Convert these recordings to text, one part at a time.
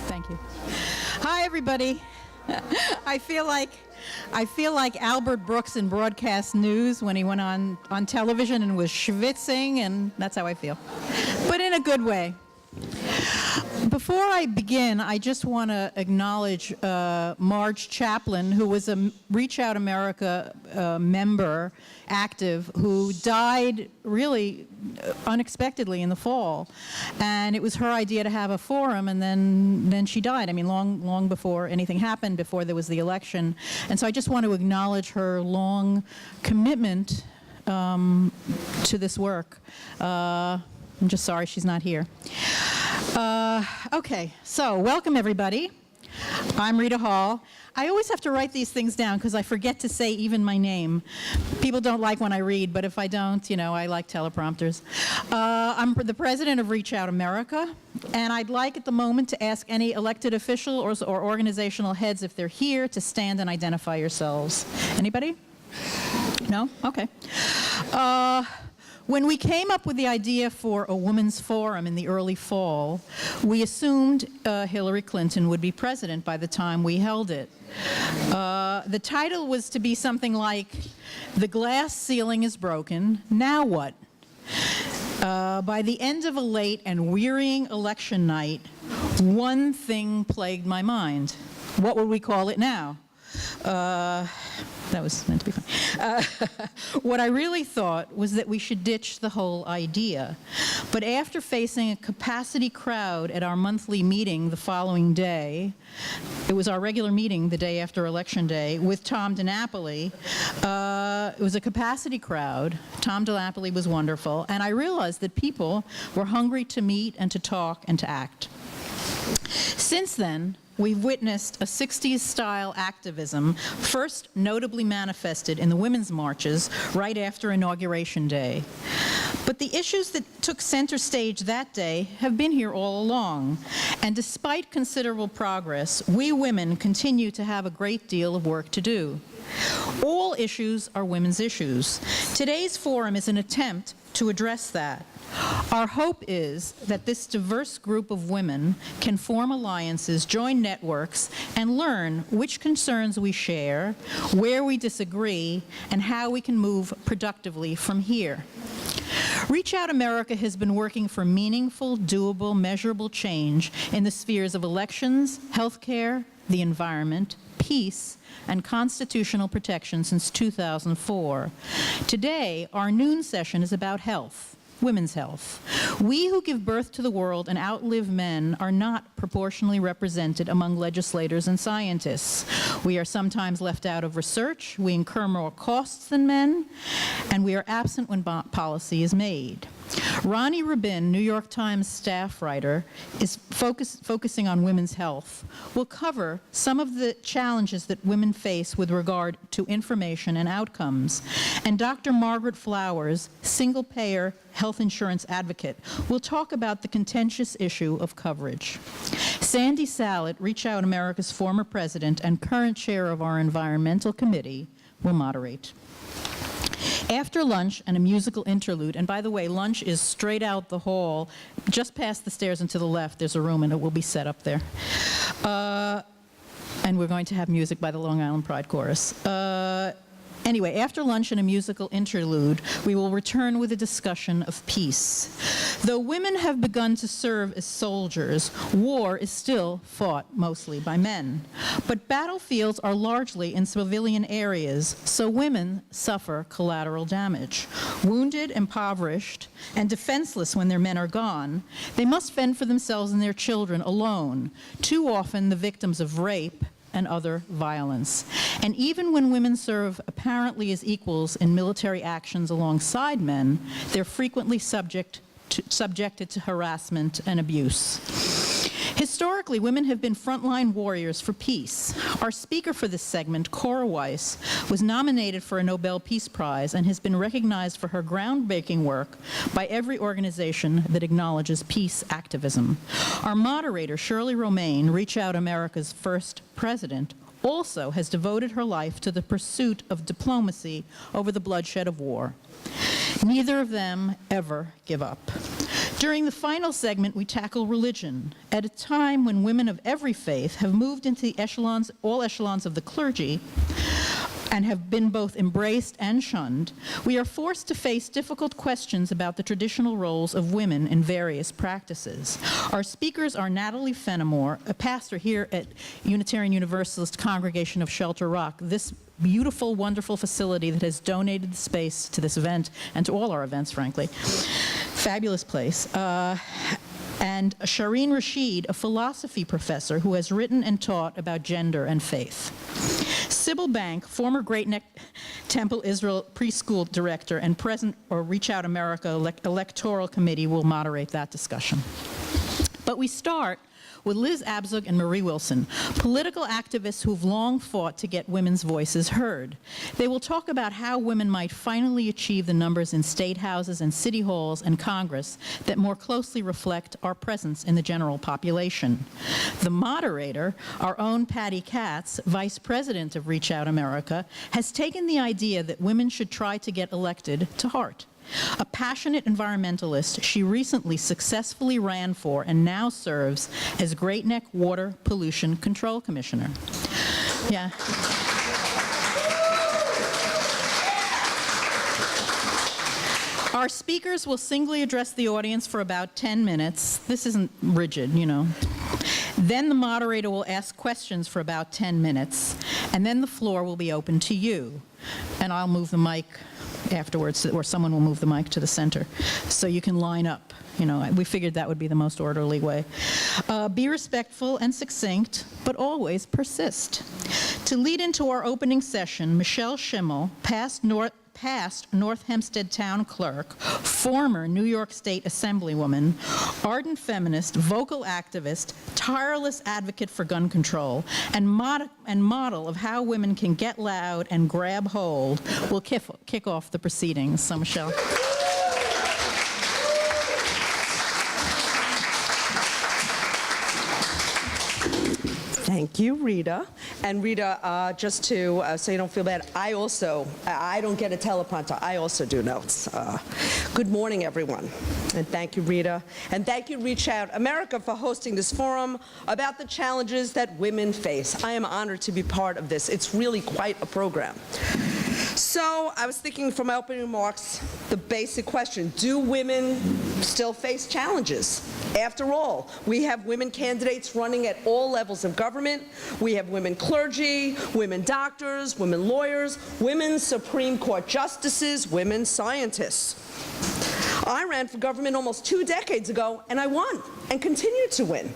Thank you. Hi, everybody. I feel like Albert Brooks in broadcast news when he went on television and was schwitzing, and that's how I feel, but in a good way. Before I begin, I just want to acknowledge Marge Chaplin, who was a Reach Out America member, active, who died really unexpectedly in the fall. And it was her idea to have a forum, and then she died. I mean, long before anything happened, before there was the election. And so I just want to acknowledge her long commitment to this work. I'm just sorry she's not here. Okay, so welcome everybody. I'm Rita Hall. I always have to write these things down because I forget to say even my name. People don't like when I read, but if I don't, I like teleprompters. I'm the president of Reach Out America, and I'd like at the moment to ask any elected official or organizational heads if they're here to stand and identify yourselves. Anybody? No? Okay. When we came up with the idea for a women's forum in the early fall, we assumed Hillary Clinton would be president by the time we held it. The title was to be something like, "The glass ceiling is broken, now what?" By the end of a late and wearying election night, one thing plagued my mind. What would we call it now? That was meant to be funny. What I really thought was that we should ditch the whole idea. But after facing a capacity crowd at our monthly meeting the following day, it was our regular meeting the day after Election Day with Tom DiNapoli. It was a capacity crowd. Tom DiNapoli was wonderful. And I realized that people were hungry to meet and to talk and to act. Since then, we've witnessed a 60s-style activism, first notably manifested in the women's marches right after Inauguration Day. But the issues that took center stage that day have been here all along. And despite considerable progress, we women continue to have a great deal of work to do. All issues are women's issues. Today's forum is an attempt to address that. Our hope is that this diverse group of women can form alliances, join networks, and learn which concerns we share, where we disagree, and how we can move productively from here. Reach Out America has been working for meaningful, doable, measurable change in the spheres of elections, healthcare, the environment, peace, and constitutional protection since 2004. Today, our noon session is about health. Women's health. We who give birth to the world and outlive men are not proportionally represented among legislators and scientists. We are sometimes left out of research, we incur more costs than men, and we are absent when policy is made. Ronnie Rubin, New York Times staff writer, is focusing on women's health. We'll cover some of the challenges that women face with regard to information and outcomes. And Dr. Margaret Flowers, single-payer health insurance advocate, will talk about the contentious issue of coverage. Sandy Salit, Reach Out America's former president and current chair of our environmental committee, will moderate. After lunch and a musical interlude, and by the way, lunch is straight out the hall, just past the stairs and to the left, there's a room and it will be set up there. And we're going to have music by the Long Island Pride Chorus. Anyway, after lunch and a musical interlude, we will return with a discussion of peace. Though women have begun to serve as soldiers, war is still fought mostly by men. But battlefields are largely in civilian areas, so women suffer collateral damage. Wounded, impoverished, and defenseless when their men are gone, they must fend for themselves and their children alone, too often the victims of rape and other violence. And even when women serve apparently as equals in military actions alongside men, they're frequently subjected to harassment and abuse. Historically, women have been frontline warriors for peace. Our speaker for this segment, Cora Weiss, was nominated for a Nobel Peace Prize and has been recognized for her groundbreaking work by every organization that acknowledges peace activism. Our moderator, Shirley Romaine, Reach Out America's first president, also has devoted her life to the pursuit of diplomacy over the bloodshed of war. Neither of them ever give up. During the final segment, we tackle religion. At a time when women of every faith have moved into the echelons, all echelons of the clergy, and have been both embraced and shunned, we are forced to face difficult questions about the traditional roles of women in various practices. Our speakers are Natalie Fenimore, a pastor here at Unitarian Universalist Congregation of Shelter Rock, this beautiful, wonderful facility that has donated the space to this event and to all our events, frankly. Fabulous place. And Shireen Rashid, a philosophy professor who has written and taught about gender and faith. Sybil Bank, former Great Neck Temple Israel preschool director and present or Reach Out America electoral committee, will moderate that discussion. But we start with Liz Abzug and Marie Wilson, political activists who've long fought to get women's voices heard. They will talk about how women might finally achieve the numbers in state houses and city halls and Congress that more closely reflect our presence in the general population. The moderator, our own Patty Katz, vice president of Reach Out America, has taken the idea that women should try to get elected to heart. A passionate environmentalist, she recently successfully ran for and now serves as Great Neck Water Pollution Control Commissioner. Yeah. Our speakers will singly address the audience for about 10 minutes. This isn't rigid, you know. Then the moderator will ask questions for about 10 minutes, and then the floor will be open to you. And I'll move the mic afterwards, or someone will move the mic to the center, so you can line up. You know, we figured that would be the most orderly way. Be respectful and succinct, but always persist. To lead into our opening session, Michelle Schimmel, past North Hempstead Town Clerk, former New York State Assemblywoman, ardent feminist, vocal activist, tireless advocate for gun control, and model of how women can get loud and grab hold, will kick off the proceedings. So, Michelle. Thank you, Rita. And Rita, just to, so you don't feel bad, I don't get a teleprompter. I also do notes. Good morning, everyone. And thank you, Rita. And thank you, Reach Out America, for hosting this forum about the challenges that women face. I am honored to be part of this. It's really quite a program. So I was thinking from my opening remarks, the basic question, do women still face challenges? After all, we have women candidates running at all levels of government. We have women clergy, women doctors, women lawyers, women Supreme Court justices, women scientists. I ran for government almost 2 decades ago, and I won, and continue to win.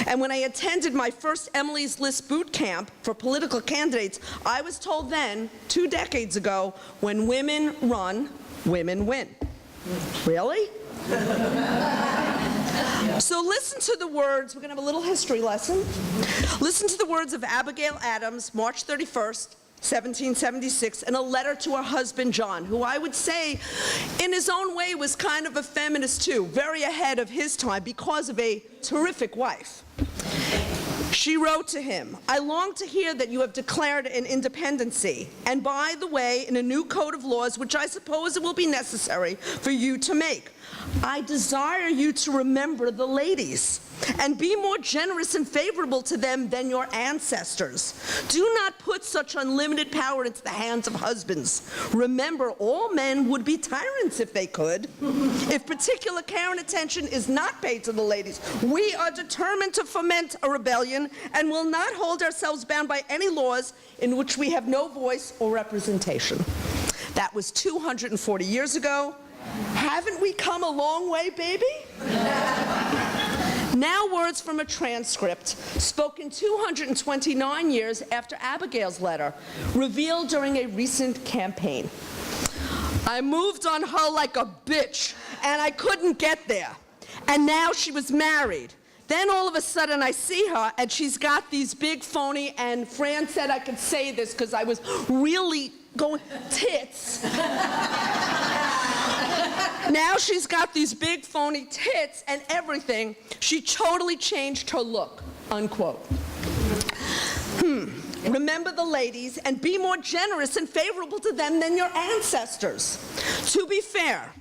And when I attended my first Emily's List boot camp for political candidates, I was told then, 2 decades ago, when women run, women win. Really? So listen to the words, we're going to have a little history lesson. Listen to the words of Abigail Adams, March 31st, 1776, in a letter to her husband John, who I would say in his own way was kind of a feminist too, very ahead of his time because of a terrific wife. She wrote to him, "I long to hear that you have declared an independency, and by the way, in a new code of laws, which I suppose it will be necessary for you to make. I desire you to remember the ladies and be more generous and favorable to them than your ancestors. Do not put such unlimited power into the hands of husbands. Remember, all men would be tyrants if they could. If particular care and attention is not paid to the ladies, we are determined to foment a rebellion and will not hold ourselves bound by any laws in which we have no voice or representation." That was 240 years ago. Haven't we come a long way, baby? Now words from a transcript, spoken 229 years after Abigail's letter, revealed during a recent campaign. "I moved on her like a bitch, and I couldn't get there. And now she was married. Then all of a sudden I see her, and she's got these big phony," and Fran said I could say this because I was really going, tits. Now she's got these big phony tits and everything. She totally changed her look, unquote. Remember the ladies and be more generous and favorable to them than your ancestors. To be fair,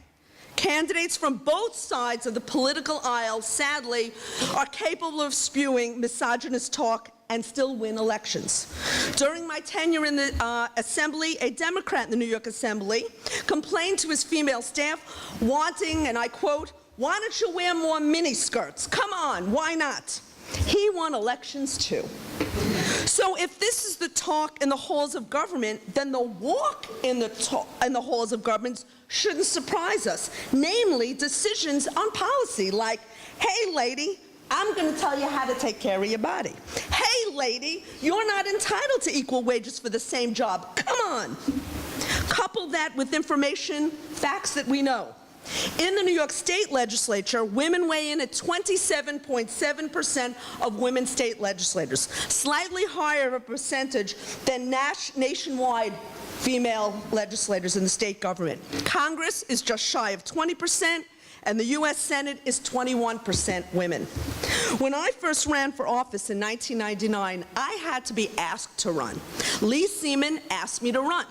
Candidates from both sides of the political aisle, sadly, are capable of spewing misogynist talk and still win elections. During my tenure in the Assembly, a Democrat in the New York Assembly complained to his female staff, wanting, and I quote, "Why don't you wear more miniskirts? Come on, why not?" He won elections too. So if this is the talk in the halls of government, then the walk in the halls of government shouldn't surprise us. Namely, decisions on policy like, "Hey lady, I'm going to tell you how to take care of your body. Hey lady, you're not entitled to equal wages for the same job. Come on." Couple that with information, facts that we know. In the New York State legislature, women weigh in at 27.7% of women state legislators, slightly higher of a percentage than nationwide female legislators in the state government. Congress is just shy of 20%, and the U.S. Senate is 21% women. When I first ran for office in 1999, I had to be asked to run. Lee Seaman asked me to run.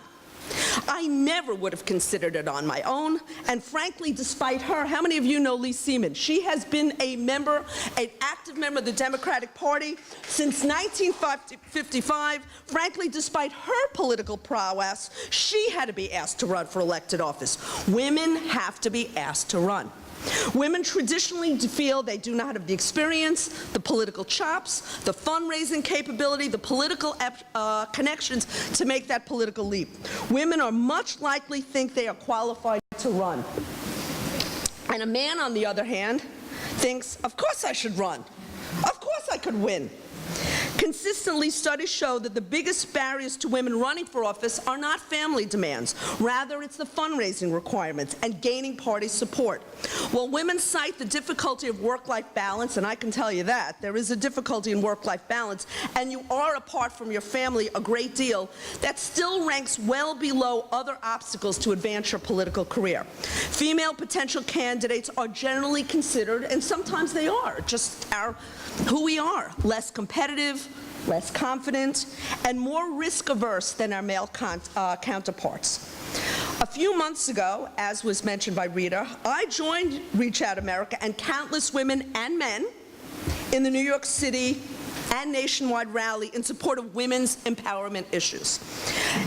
I never would have considered it on my own, and frankly, despite her, how many of you know Lee Seaman? She has been an active member of the Democratic Party since 1955. Frankly, despite her political prowess, she had to be asked to run for elected office. Women have to be asked to run. Women traditionally feel they do not have the experience, the political chops, the fundraising capability, the political connections to make that political leap. Women are much likely think they are qualified to run. And a man, on the other hand, thinks, of course I should run. Of course I could win. Consistently, studies show that the biggest barriers to women running for office are not family demands. Rather, it's the fundraising requirements and gaining party support. While women cite the difficulty of work-life balance, and I can tell you that, there is a difficulty in work-life balance, and you are apart from your family a great deal, that still ranks well below other obstacles to advance your political career. Female potential candidates are generally considered, and sometimes they are, just who we are, less competitive, less confident, and more risk-averse than our male counterparts. A few months ago, as was mentioned by Rita, I joined Reach Out America and countless women and men in the New York City and nationwide rally in support of women's empowerment issues.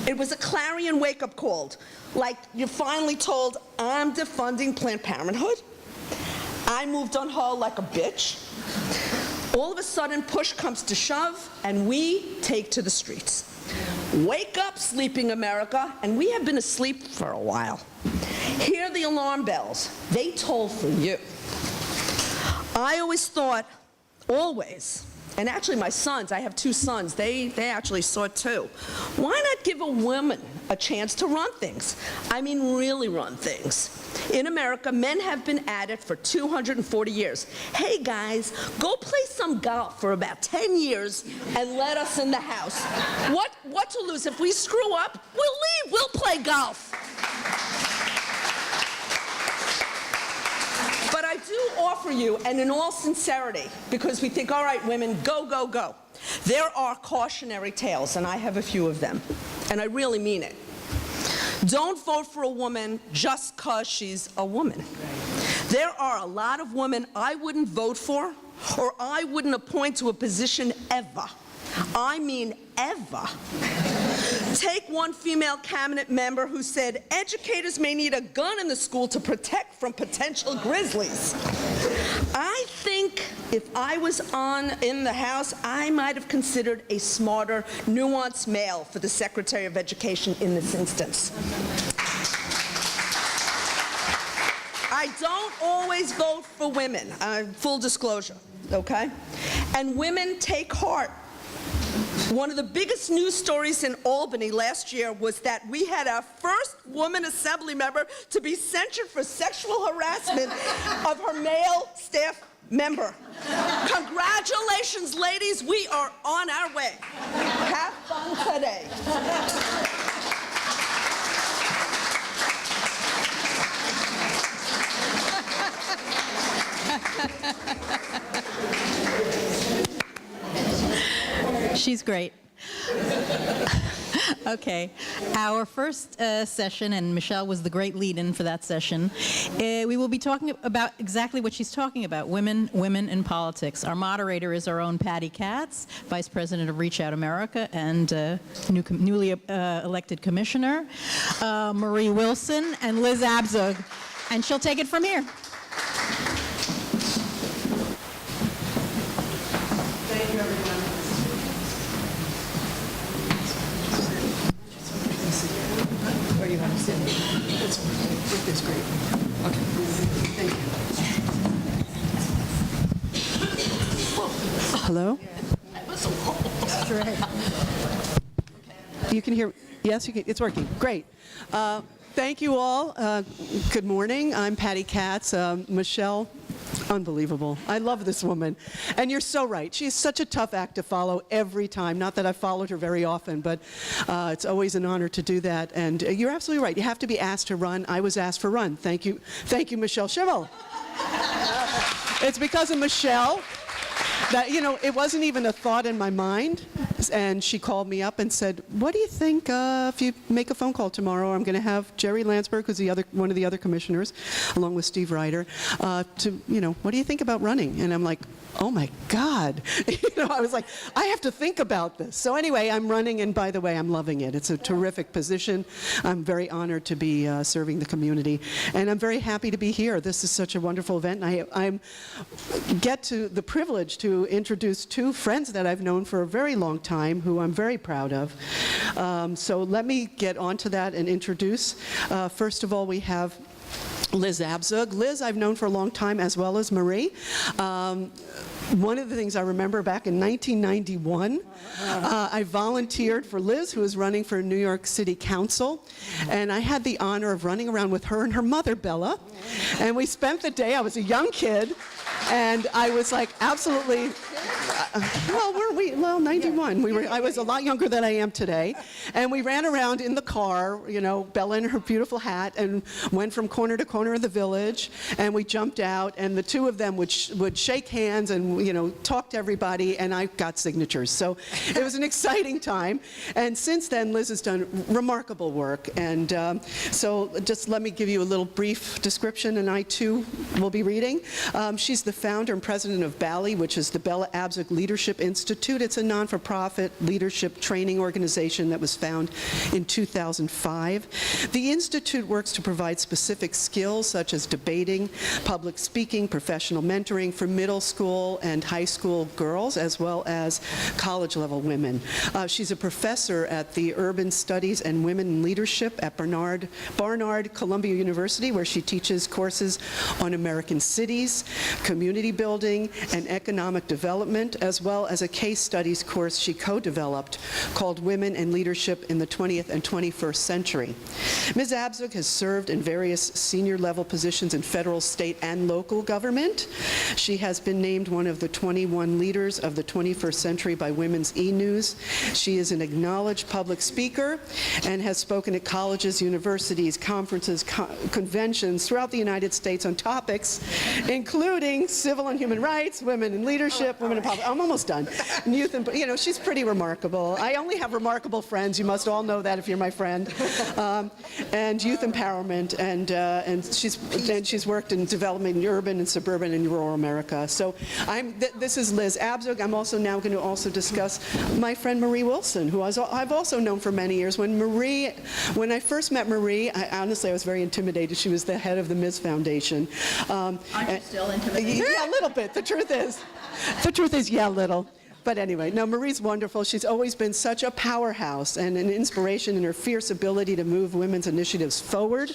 It was a clarion wake-up call, like you're finally told, I'm defunding Planned Parenthood. I moved on her like a bitch. All of a sudden, push comes to shove, and we take to the streets. Wake up, sleeping America, and we have been asleep for a while. Hear the alarm bells. They toll for you. I always thought, always, and actually my sons, I have two sons, they actually saw it too. Why not give a woman a chance to run things? I mean, really run things. In America, men have been at it for 240 years. Hey guys, go play some golf for about 10 years and let us in the house. What to lose? If we screw up, we'll leave, we'll play golf. But I do offer you, and in all sincerity, because we think, all right, women, go, go, go. There are cautionary tales, and I have a few of them, and I really mean it. Don't vote for a woman just because she's a woman. There are a lot of women I wouldn't vote for, or I wouldn't appoint to a position ever. I mean ever. Take one female cabinet member who said, educators may need a gun in the school to protect from potential grizzlies. I think if I was in the House, I might have considered a smarter, nuanced male for the Secretary of Education in this instance. I don't always vote for women, full disclosure, okay? And women, take heart. One of the biggest news stories in Albany last year was that we had our first woman assembly member to be censured for sexual harassment of her male staff member. Congratulations, ladies, we are on our way. Have fun today. She's great. Okay. Our first session, and Michelle was the great lead-in for that session, we will be talking about exactly what she's talking about, women in politics. Our moderator is our own Patty Katz, Vice President of Reach Out America and newly elected commissioner, Marie Wilson, and Liz Abzug. And she'll take it from here. Thank you, everyone. Where do you want to sit? It's great. Okay. Thank you. Hello? You can hear? Yes, you can. It's working. Great. Thank you all. Good morning. I'm Patty Katz. Michelle, unbelievable. I love this woman. And you're so right. She's such a tough act to follow every time. Not that I've followed her very often, but it's always an honor to do that. And you're absolutely right. You have to be asked to run. I was asked for run. Thank you, Michelle Schimmel. It's because of Michelle that, it wasn't even a thought in my mind. And she called me up and said, what do you think if you make a phone call tomorrow? I'm going to have Jerry Landsberg, who's one of the other commissioners, along with Steve Ryder, what do you think about running? And I'm like, oh my God. I was like, I have to think about this. So anyway, I'm running, and by the way, I'm loving it. It's a terrific position. I'm very honored to be serving the community, and I'm very happy to be here. This is such a wonderful event, and I get to the privilege to introduce two friends that I've known for a very long time, who I'm very proud of. So let me get on to that and introduce. First of all, we have Liz Abzug. Liz I've known for a long time, as well as Marie. One of the things I remember back in 1991, I volunteered for Liz, who was running for New York City Council, and I had the honor of running around with her and her mother, Bella, and we spent the day. I was a young kid, and I was like absolutely, well, were we? Well, 91. I was a lot younger than I am today, and we ran around in the car, Bella in her beautiful hat, and went from corner to corner of the village, and we jumped out, and the two of them would shake hands and talk to everybody, and I got signatures. So it was an exciting time, and since then Liz has done remarkable work, and so just let me give you a little brief description, and I too will be reading. She's the founder and president of BALI, which is the Bella Abzug Leadership Institute. It's a non-for-profit leadership training organization that was founded in 2005. The Institute works to provide specific skills such as debating, public speaking, professional mentoring for middle school and high school girls, as well as college-level women. She's a professor at the Urban Studies and Women in Leadership at Barnard Columbia University, where she teaches courses on American cities, community building, and economic development, as well as a case studies course she co-developed called Women and Leadership in the 20th and 21st Century. Ms. Abzug has served in various senior level positions in federal, state, and local government. She has been named one of the 21 leaders of the 21st century by Women's E-News. She is an acknowledged public speaker and has spoken at colleges, universities, conferences, conventions throughout the United States on topics including civil and human rights, women in leadership, women in politics. I'm almost done. And youth, and she's pretty remarkable. I only have remarkable friends. You must all know that if you're my friend. And youth empowerment, and she's worked in development in urban and suburban and rural America. So this is Liz Abzug. I'm also now going to also discuss my friend Marie Wilson, who I've also known for many years. When I first met Marie, honestly, I was very intimidated. She was the head of the Ms. Foundation. Aren't you still intimidated? Yeah, a little bit. The truth is, yeah, a little. But anyway, no, Marie's wonderful. She's always been such a powerhouse and an inspiration in her fierce ability to move women's initiatives forward.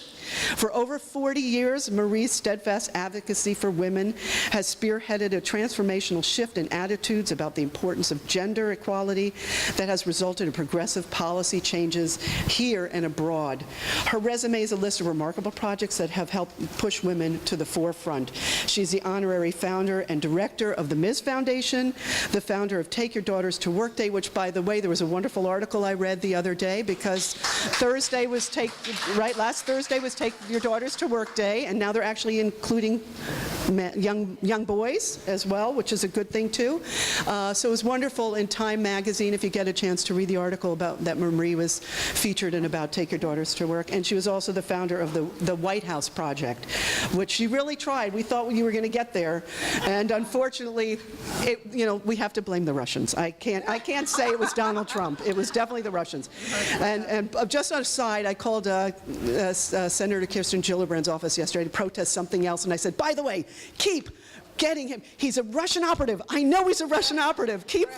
For over 40 years, Marie's steadfast advocacy for women has spearheaded a transformational shift in attitudes about the importance of gender equality that has resulted in progressive policy changes here and abroad. Her resume is a list of remarkable projects that have helped push women to the forefront. She's the honorary founder and director of the Ms. Foundation, the founder of Take Your Daughters to Work Day, which, by the way, there was a wonderful article I read the other day, because Thursday was last Thursday was Take Your Daughters to Work Day, and now they're actually including young boys as well, which is a good thing too. So it was wonderful in Time magazine, if you get a chance to read the article about that Marie was featured in about Take Your Daughters to Work. And she was also the founder of the White House Project, which she really tried. We thought you were going to get there, and unfortunately, we have to blame the Russians. I can't say it was Donald Trump. It was definitely the Russians. And just on a side, I called Senator Kirsten Gillibrand's office yesterday to protest something else, and I said, by the way, keep getting him. He's a Russian operative. I know he's a Russian operative. Keep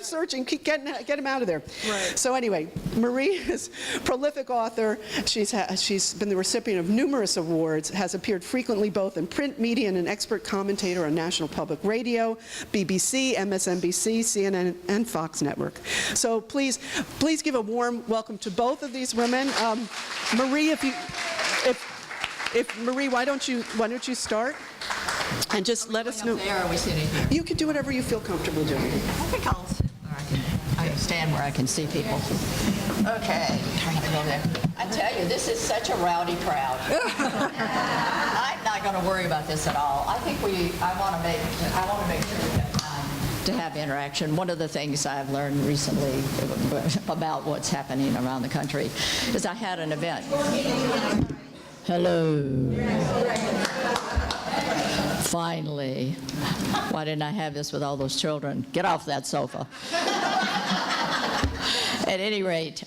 searching. Get him out of there. Right. So anyway, Marie is a prolific author. She's been the recipient of numerous awards, has appeared frequently both in print media and an expert commentator on National Public Radio, BBC, MSNBC, CNN, and Fox Network. So please give a warm welcome to both of these women. Marie, Marie, why don't you start? And just let us know. There, or are we sitting here? You can do whatever you feel comfortable doing. I think I'll sit where I can stand where I can see people. Okay. I tell you, this is such a rowdy crowd. I'm not going to worry about this at all. I think I want to make sure we have time to have interaction. One of the things I've learned recently about what's happening around the country is I had an event. Hello. Finally. Why didn't I have this with all those children? Get off that sofa. At any rate,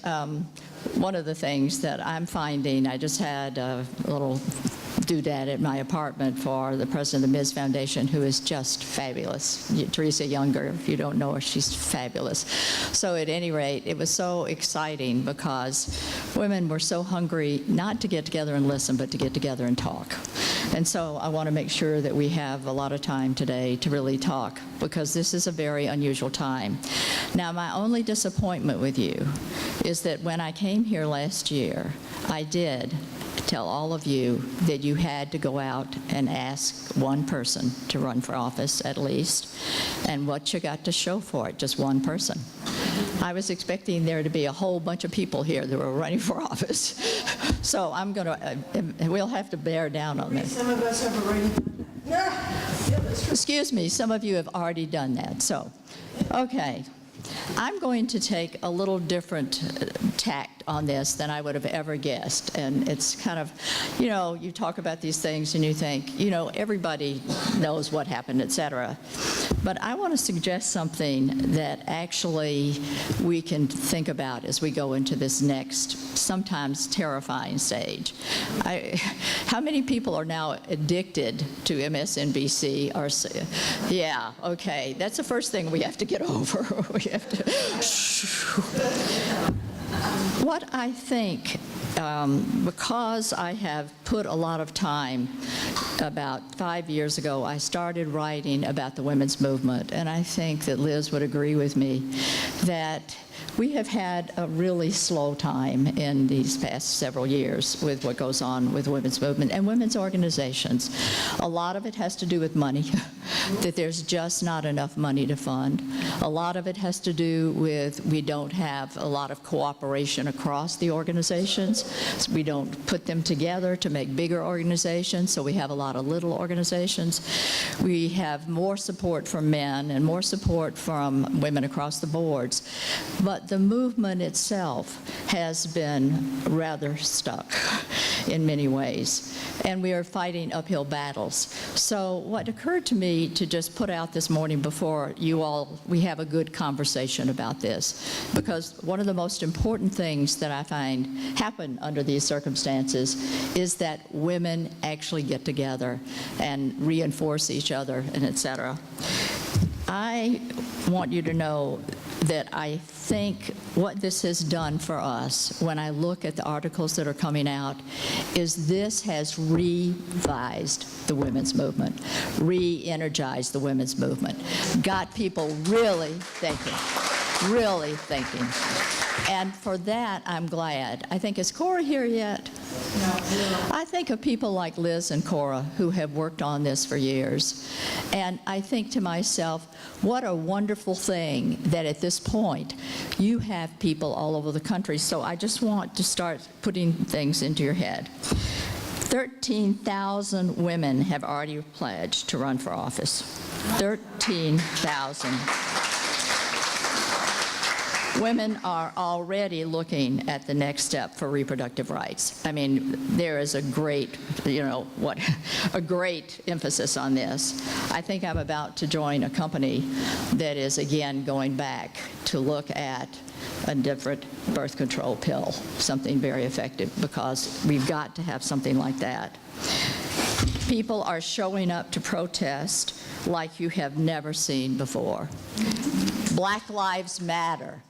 one of the things that I'm finding, I just had a little doodad at my apartment for the president of the Ms. Foundation, who is just fabulous. Teresa Younger, if you don't know her, she's fabulous. So at any rate, it was so exciting because women were so hungry not to get together and listen, but to get together and talk. And so I want to make sure that we have a lot of time today to really talk, because this is a very unusual time. Now, my only disappointment with you is that when I came here last year, I did tell all of you that you had to go out and ask one person to run for office at least, and what you got to show for it, just one person. I was expecting there to be a whole bunch of people here that were running for office. So we'll have to bear down on this. Some of us have already done that. Excuse me, some of you have already done that. So, okay. I'm going to take a little different tact on this than I would have ever guessed. And it's kind of, you talk about these things and you think, everybody knows what happened, et cetera. But I want to suggest something that actually we can think about as we go into this next, sometimes terrifying stage. How many people are now addicted to MSNBC? Yeah, okay. That's the first thing we have to get over. We have to. What I think, because I have put a lot of time, about 5 years ago, I started writing about the women's movement, and I think that Liz would agree with me that we have had a really slow time in these past several years with what goes on with the women's movement and women's organizations. A lot of it has to do with money, that there's just not enough money to fund. A lot of it has to do with we don't have a lot of cooperation across the organizations. So we don't put them together to make bigger organizations, so we have a lot of little organizations. We have more support from men and more support from women across the boards. But the movement itself has been rather stuck in many ways, and we are fighting uphill battles. So what occurred to me to just put out this morning before we have a good conversation about this, because one of the most important things that I find happen under these circumstances is that women actually get together and reinforce each other, and et cetera. I want you to know that I think what this has done for us, when I look at the articles that are coming out, is this has revived the women's movement, re-energized the women's movement, got people really thinking. really thinking. And for that, I'm glad. I think, is Cora here yet? No. I think of people like Liz and Cora who have worked on this for years. And I think to myself, what a wonderful thing that at this point you have people all over the country. So I just want to start putting things into your head. 13,000 women have already pledged to run for office. 13,000. Women are already looking at the next step for reproductive rights. I mean, there is a great, a great emphasis on this. I think I'm about to join a company that is, again, going back to look at a different birth control pill, something very effective, because we've got to have something like that. People are showing up to protest like you have never seen before. Black Lives Matter.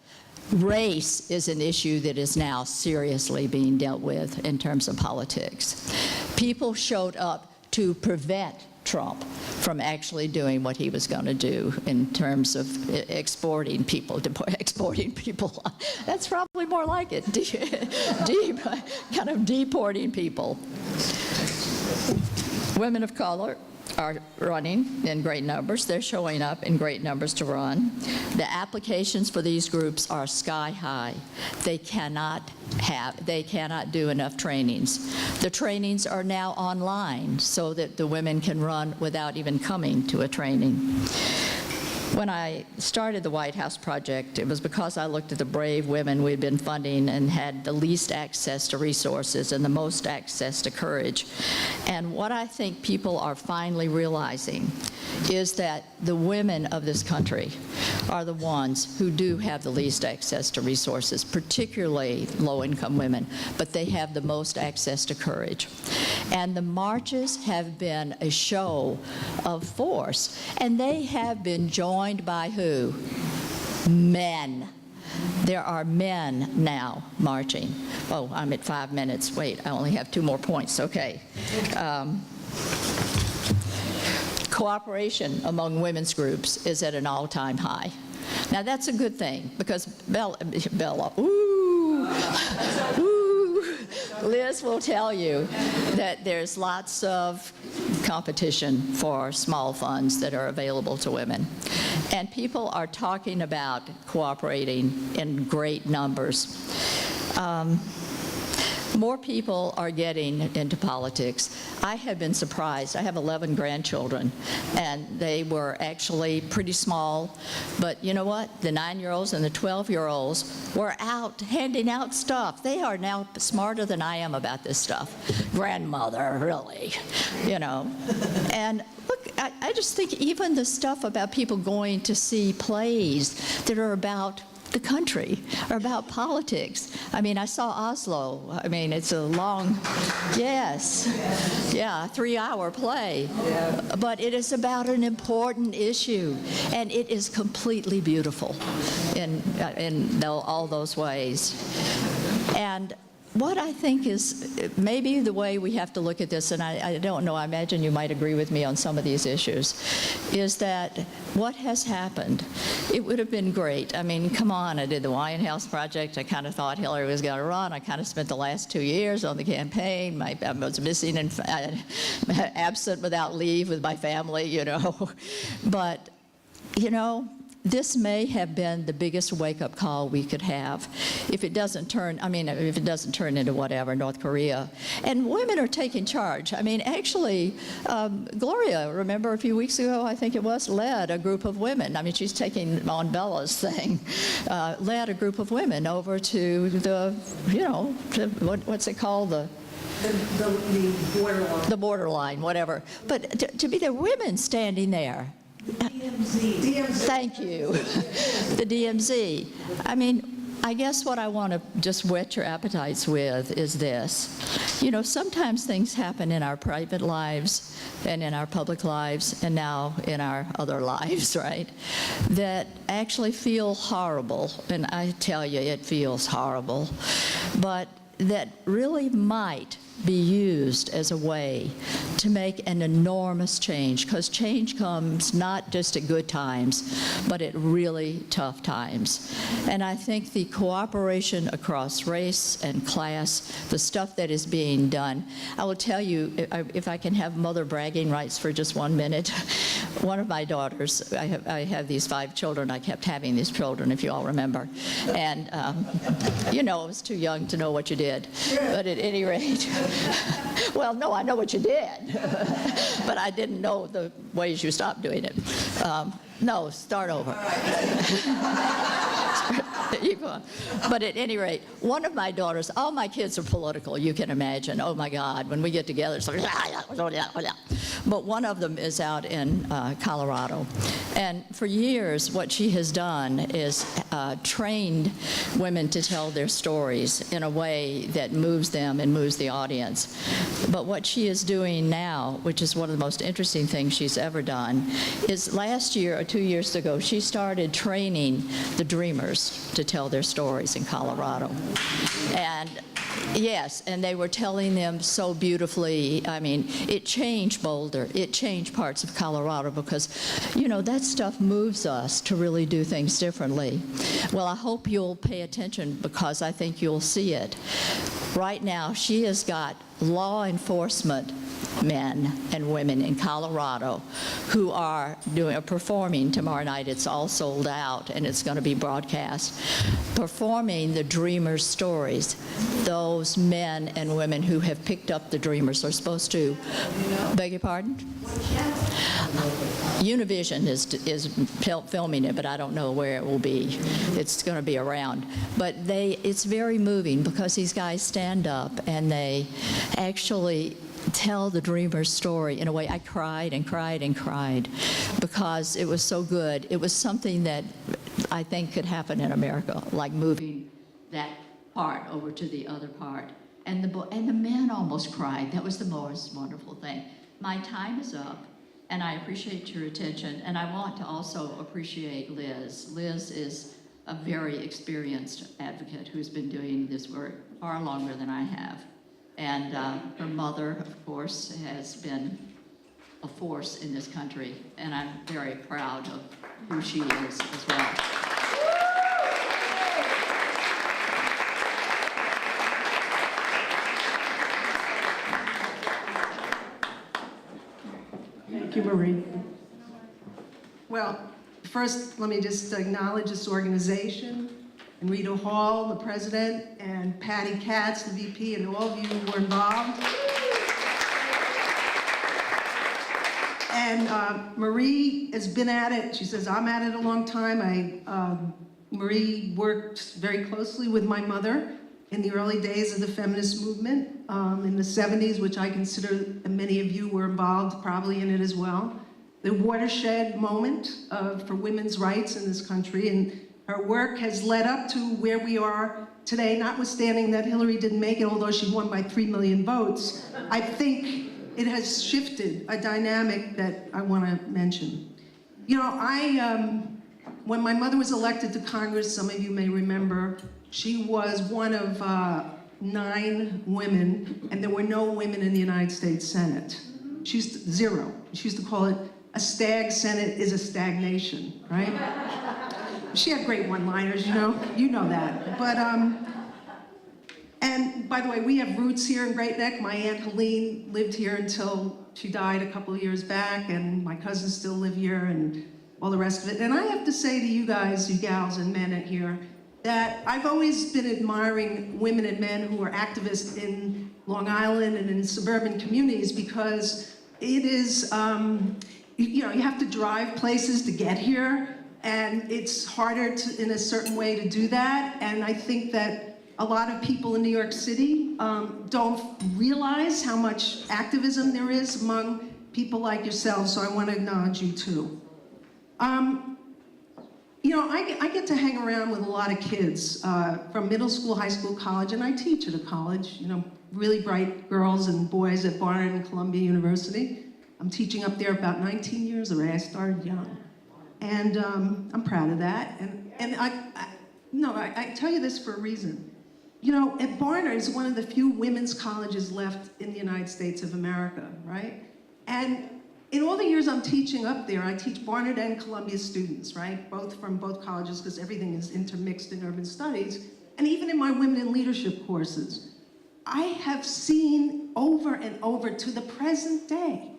Race is an issue that is now seriously being dealt with in terms of politics. People showed up to prevent Trump from actually doing what he was going to do in terms of exporting people. That's probably more like it. Kind of deporting people. Women of color are running in great numbers. They're showing up in great numbers to run. The applications for these groups are sky high. They cannot do enough trainings. The trainings are now online so that the women can run without even coming to a training. When I started the White House Project, it was because I looked at the brave women we'd been funding and had the least access to resources and the most access to courage. And what I think people are finally realizing is that the women of this country are the ones who do have the least access to resources, particularly low-income women, but they have the most access to courage. And the marches have been a show of force, and they have been joined by who? Men. There are men now marching. Oh, I'm at 5 minutes. Wait, I only have 2 more points. Okay. Cooperation among women's groups is at an all-time high. Now, that's a good thing, because Bella, Liz will tell you that there's lots of competition for small funds that are available to women. And people are talking about cooperating in great numbers. More people are getting into politics. I have been surprised. I have 11 grandchildren, and they were actually pretty small. But you know what? The 9-year-olds and the 12-year-olds were out handing out stuff. They are now smarter than I am about this stuff. Grandmother, really, And look, I just think even the stuff about people going to see plays that are about the country or about politics. I mean, I saw Oslo. I mean, it's a long, yes, yeah, 3-hour play. Yeah. But it is about an important issue, and it is completely beautiful in all those ways. And what I think is maybe the way we have to look at this, and I don't know, I imagine you might agree with me on some of these issues, is that what has happened, it would have been great. I mean, come on, I did the White House Project. I kind of thought Hillary was going to run. I kind of spent the last 2 years on the campaign. I was missing and absent without leave with my family, But, this may have been the biggest wake-up call we could have if it doesn't turn into whatever, North Korea. And women are taking charge. I mean, actually, Gloria, remember a few weeks ago, I think it was, led a group of women. I mean, she's taking on Bella's thing, led a group of women over to the, what's it called? The borderline. The borderline, whatever. But to be the women standing there. DMZ. Thank you. The DMZ. I mean, I guess what I want to just whet your appetites with is this. Sometimes things happen in our private lives and in our public lives and now in our other lives, right, that actually feel horrible. And I tell you, it feels horrible. But that really might be used as a way to make an enormous change, because change comes not just at good times, but at really tough times. And I think the cooperation across race and class, the stuff that is being done, I will tell you, if I can have mother bragging rights for just 1 minute, one of my daughters, I have these 5 children, I kept having these children, if you all remember, and you know, I was too young to know what you did, but at any rate, well, no, I know what you did, but I didn't know the ways you stopped doing it. No, start over. But at any rate, one of my daughters, all my kids are political, you can imagine. Oh my God, when we get together, it's like, but one of them is out in Colorado. And for years, what she has done is trained women to tell their stories in a way that moves them and moves the audience. But what she is doing now, which is one of the most interesting things she's ever done, is last year or 2 years ago, she started training the dreamers to tell their stories in Colorado. And yes, and they were telling them so beautifully. I mean, it changed Boulder. It changed parts of Colorado because, you know, that stuff moves us to really do things differently. Well, I hope you'll pay attention because I think you'll see it. Right now, she has got law enforcement men and women in Colorado who are performing tomorrow night. It's all sold out and it's going to be broadcast, performing the dreamers' stories. Those men and women who have picked up the dreamers are supposed to, beg your pardon? Univision is filming it, but I don't know where it will be. It's going to be around. But it's very moving because these guys stand up and they actually tell the dreamer's story in a way. I cried and cried and cried because it was so good. It was something that I think could happen in America, like moving that part over to the other part. And the men almost cried. That was the most wonderful thing. My time is up, and I appreciate your attention. And I want to also appreciate Liz. Liz is a very experienced advocate who's been doing this work far longer than I have. And her mother, of course, has been a force in this country, and I'm very proud of who she is as well. Thank you, Marie. Well, first, let me just acknowledge this organization, and Rita Hall, the president, and Patty Katz, the VP, and all of you who were involved. And Marie has been at it. She says, I'm at it a long time. Marie worked very closely with my mother in the early days of the feminist movement in the 70s, which I consider, and many of you were involved probably in it as well. The watershed moment for women's rights in this country. And her work has led up to where we are today, notwithstanding that Hillary didn't make it, although she won by 3 million votes. I think it has shifted a dynamic that I want to mention. You know, when my mother was elected to Congress, some of you may remember, she was one of 9 women, and there were no women in the United States Senate. She used to, 0. She used to call it, a stag Senate is a stagnation, right? She had great one-liners, you know that. But, and by the way, we have roots here in Great Neck. My Aunt Helene lived here until she died a couple of years back, and my cousins still live here, and all the rest of it. And I have to say to you guys, you gals and men at here, that I've always been admiring women and men who are activists in Long Island and in suburban communities because it is, you know, you have to drive places to get here. And it's harder to, in a certain way, to do that. And I think that a lot of people in New York City don't realize how much activism there is among people like yourselves, so I want to acknowledge you too. You know, I get to hang around with a lot of kids from middle school, high school, college, and I teach at a college, you know, really bright girls and boys at Barnard and Columbia University. I'm teaching up there about 19 years already. I started young. And I'm proud of that. And I tell you this for a reason. You know, at Barnard is one of the few women's colleges left in the United States of America, right? And in all the years I'm teaching up there, I teach Barnard and Columbia students, right? Both from both colleges, because everything is intermixed in urban studies. And even in my women in leadership courses, I have seen over and over to the present day,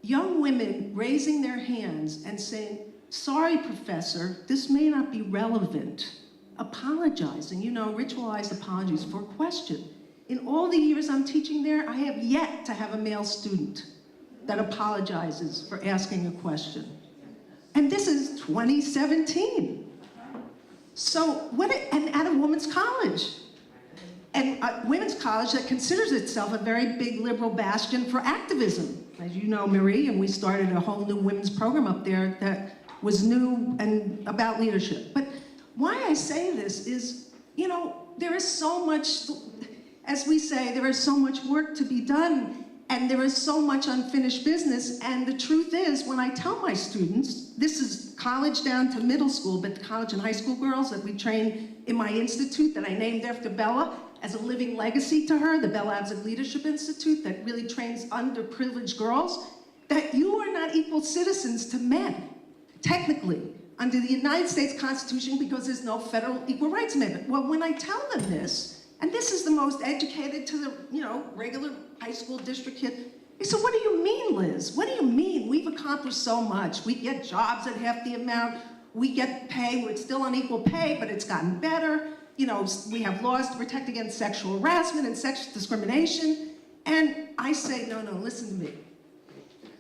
young women raising their hands and saying, sorry, professor, this may not be relevant. Apologizing, you know, ritualized apologies for a question. In all the years I'm teaching there, I have yet to have a male student that apologizes for asking a question. And this is 2017. So, and at a women's college. And a women's college that considers itself a very big liberal bastion for activism. As you know, Marie, and we started a whole new women's program up there that was new and about leadership. But why I say this is, you know, there is so much, as we say, there is so much work to be done, and there is so much unfinished business. And the truth is, when I tell my students, this is college down to middle school, but college and high school girls that we train in my institute that I named after Bella as a living legacy to her, the Bella Abzug Leadership Institute that really trains underprivileged girls, that you are not equal citizens to men, technically, under the United States Constitution, because there's no federal equal rights amendment. Well, when I tell them this, and this is the most educated to the, you know, regular high school district kid, they said, what do you mean, Liz? What do you mean? We've accomplished so much. We get jobs at half the amount. We get pay. We're still on equal pay, but it's gotten better. You know, we have laws to protect against sexual harassment and sexual discrimination. And I say, no, listen to me.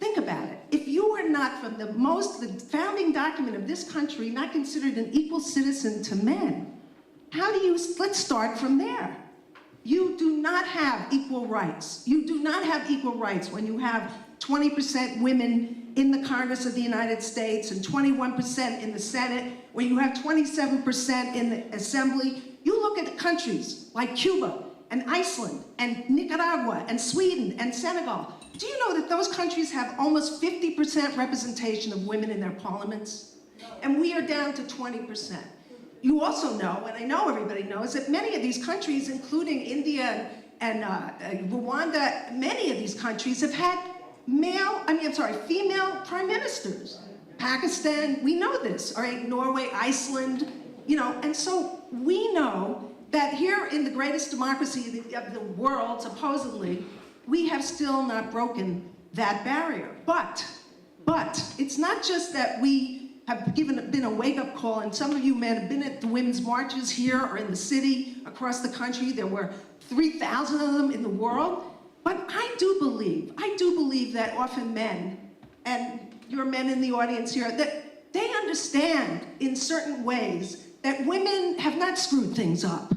Think about it. If you are not, from the founding document of this country, not considered an equal citizen to men, how do you, let's start from there. You do not have equal rights. You do not have equal rights when you have 20% women in the Congress of the United States and 21% in the Senate, when you have 27% in the Assembly. You look at countries like Cuba and Iceland and Nicaragua and Sweden and Senegal. Do you know that those countries have almost 50% representation of women in their parliaments? And we are down to 20%. You also know, and I know everybody knows, that many of these countries, including India and Rwanda, many of these countries have had female prime ministers. Pakistan, we know this, all right, Norway, Iceland, you know, and so we know that here in the greatest democracy of the world, supposedly, we have still not broken that barrier. But it's not just that we have been a wake-up call, and some of you men have been at the women's marches here or in the city, across the country. There were 3,000 of them in the world. But I do believe that often men, and your men in the audience here, that they understand in certain ways that women have not screwed things up,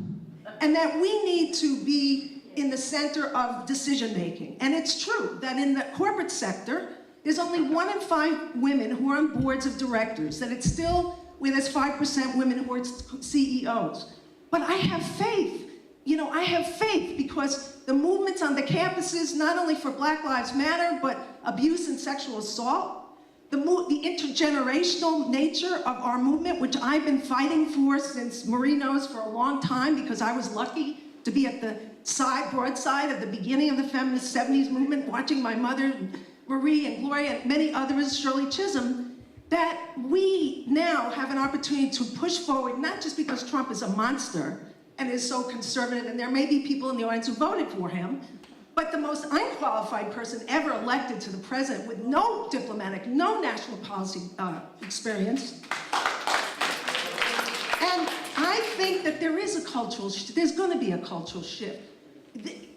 and that we need to be in the center of decision-making. And it's true that in the corporate sector, there's only 1 in 5 women who are on boards of directors, that it's still where there's 5% women who are CEOs. But I have faith. You know, I have faith because the movements on the campuses, not only for Black Lives Matter, but abuse and sexual assault, the intergenerational nature of our movement, which I've been fighting for since Marie knows for a long time, because I was lucky to be at the broadside of the beginning of the feminist 70s movement, watching my mother, Marie and Gloria and many others, Shirley Chisholm, that we now have an opportunity to push forward, not just because Trump is a monster and is so conservative, and there may be people in the audience who voted for him, but the most unqualified person ever elected to the president with no diplomatic, no national policy experience. And I think that there is a cultural shift. There's going to be a cultural shift.